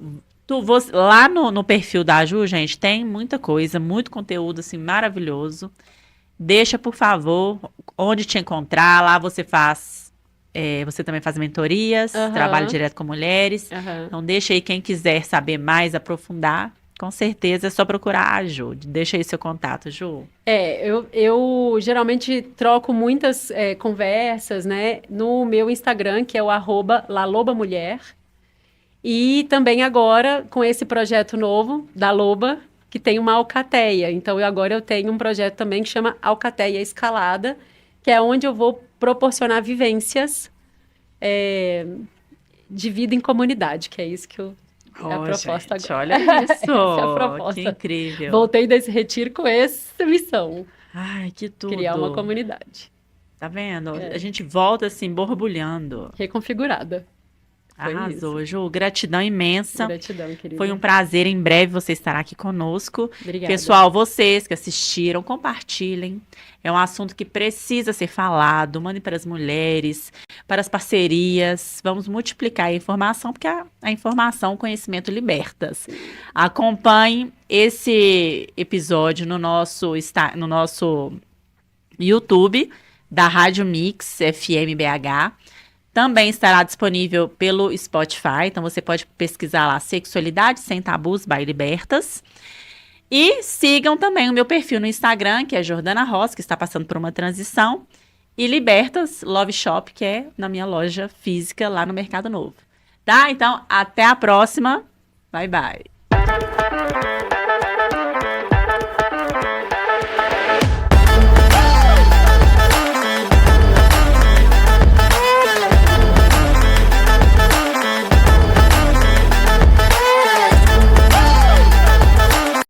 [SPEAKER 1] Lá no perfil da Ju, gente, tem muita coisa, muito conteúdo, assim, maravilhoso. Deixa, por favor, onde te encontrar. Lá você faz... você também faz mentorias, trabalha direto com mulheres. Então, deixa aí quem quiser saber mais, aprofundar. Com certeza é só procurar a Ju. Deixa aí seu contato, Ju.
[SPEAKER 2] Eu geralmente troco muitas conversas, né, no meu Instagram, que é o @lalobamulher. E também agora, com esse projeto novo da Loba, que tem uma alcateia. Então, agora eu tenho um projeto também que chama Alcateia Escalada, que é onde eu vou proporcionar vivências de vida em comunidade, que é isso que é a proposta
[SPEAKER 1] gente,
[SPEAKER 2] agora.
[SPEAKER 1] Olha isso,
[SPEAKER 2] Essa é a proposta.
[SPEAKER 1] que incrível.
[SPEAKER 2] Voltei desse retiro com essa missão.
[SPEAKER 1] Ai, que tudo.
[SPEAKER 2] Criar uma comunidade.
[SPEAKER 1] Tá vendo? A gente volta assim, borbulhando.
[SPEAKER 2] Reconfigurada.
[SPEAKER 1] Arrasou, Ju. Gratidão imensa.
[SPEAKER 2] Gratidão, querida.
[SPEAKER 1] Foi um prazer. Em breve você estará aqui conosco.
[SPEAKER 2] Obrigada.
[SPEAKER 1] Pessoal, vocês que assistiram, compartilhem. É um assunto que precisa ser falado. Mandem para as mulheres, para as parcerias. Vamos multiplicar a informação, porque a informação, o conhecimento libertas. Acompanhe esse episódio no nosso YouTube da Rádio Mix FM BH. Também estará disponível pelo Spotify, então você pode pesquisar lá Sexualidade Sem Tabus by Libertas. E sigam também o meu perfil no Instagram, que é Jordana Ross, que está passando por uma transição, e Libertas Love Shop, que é na minha loja física lá no Mercado Novo. Tá? Então, até a próxima. Bye, bye.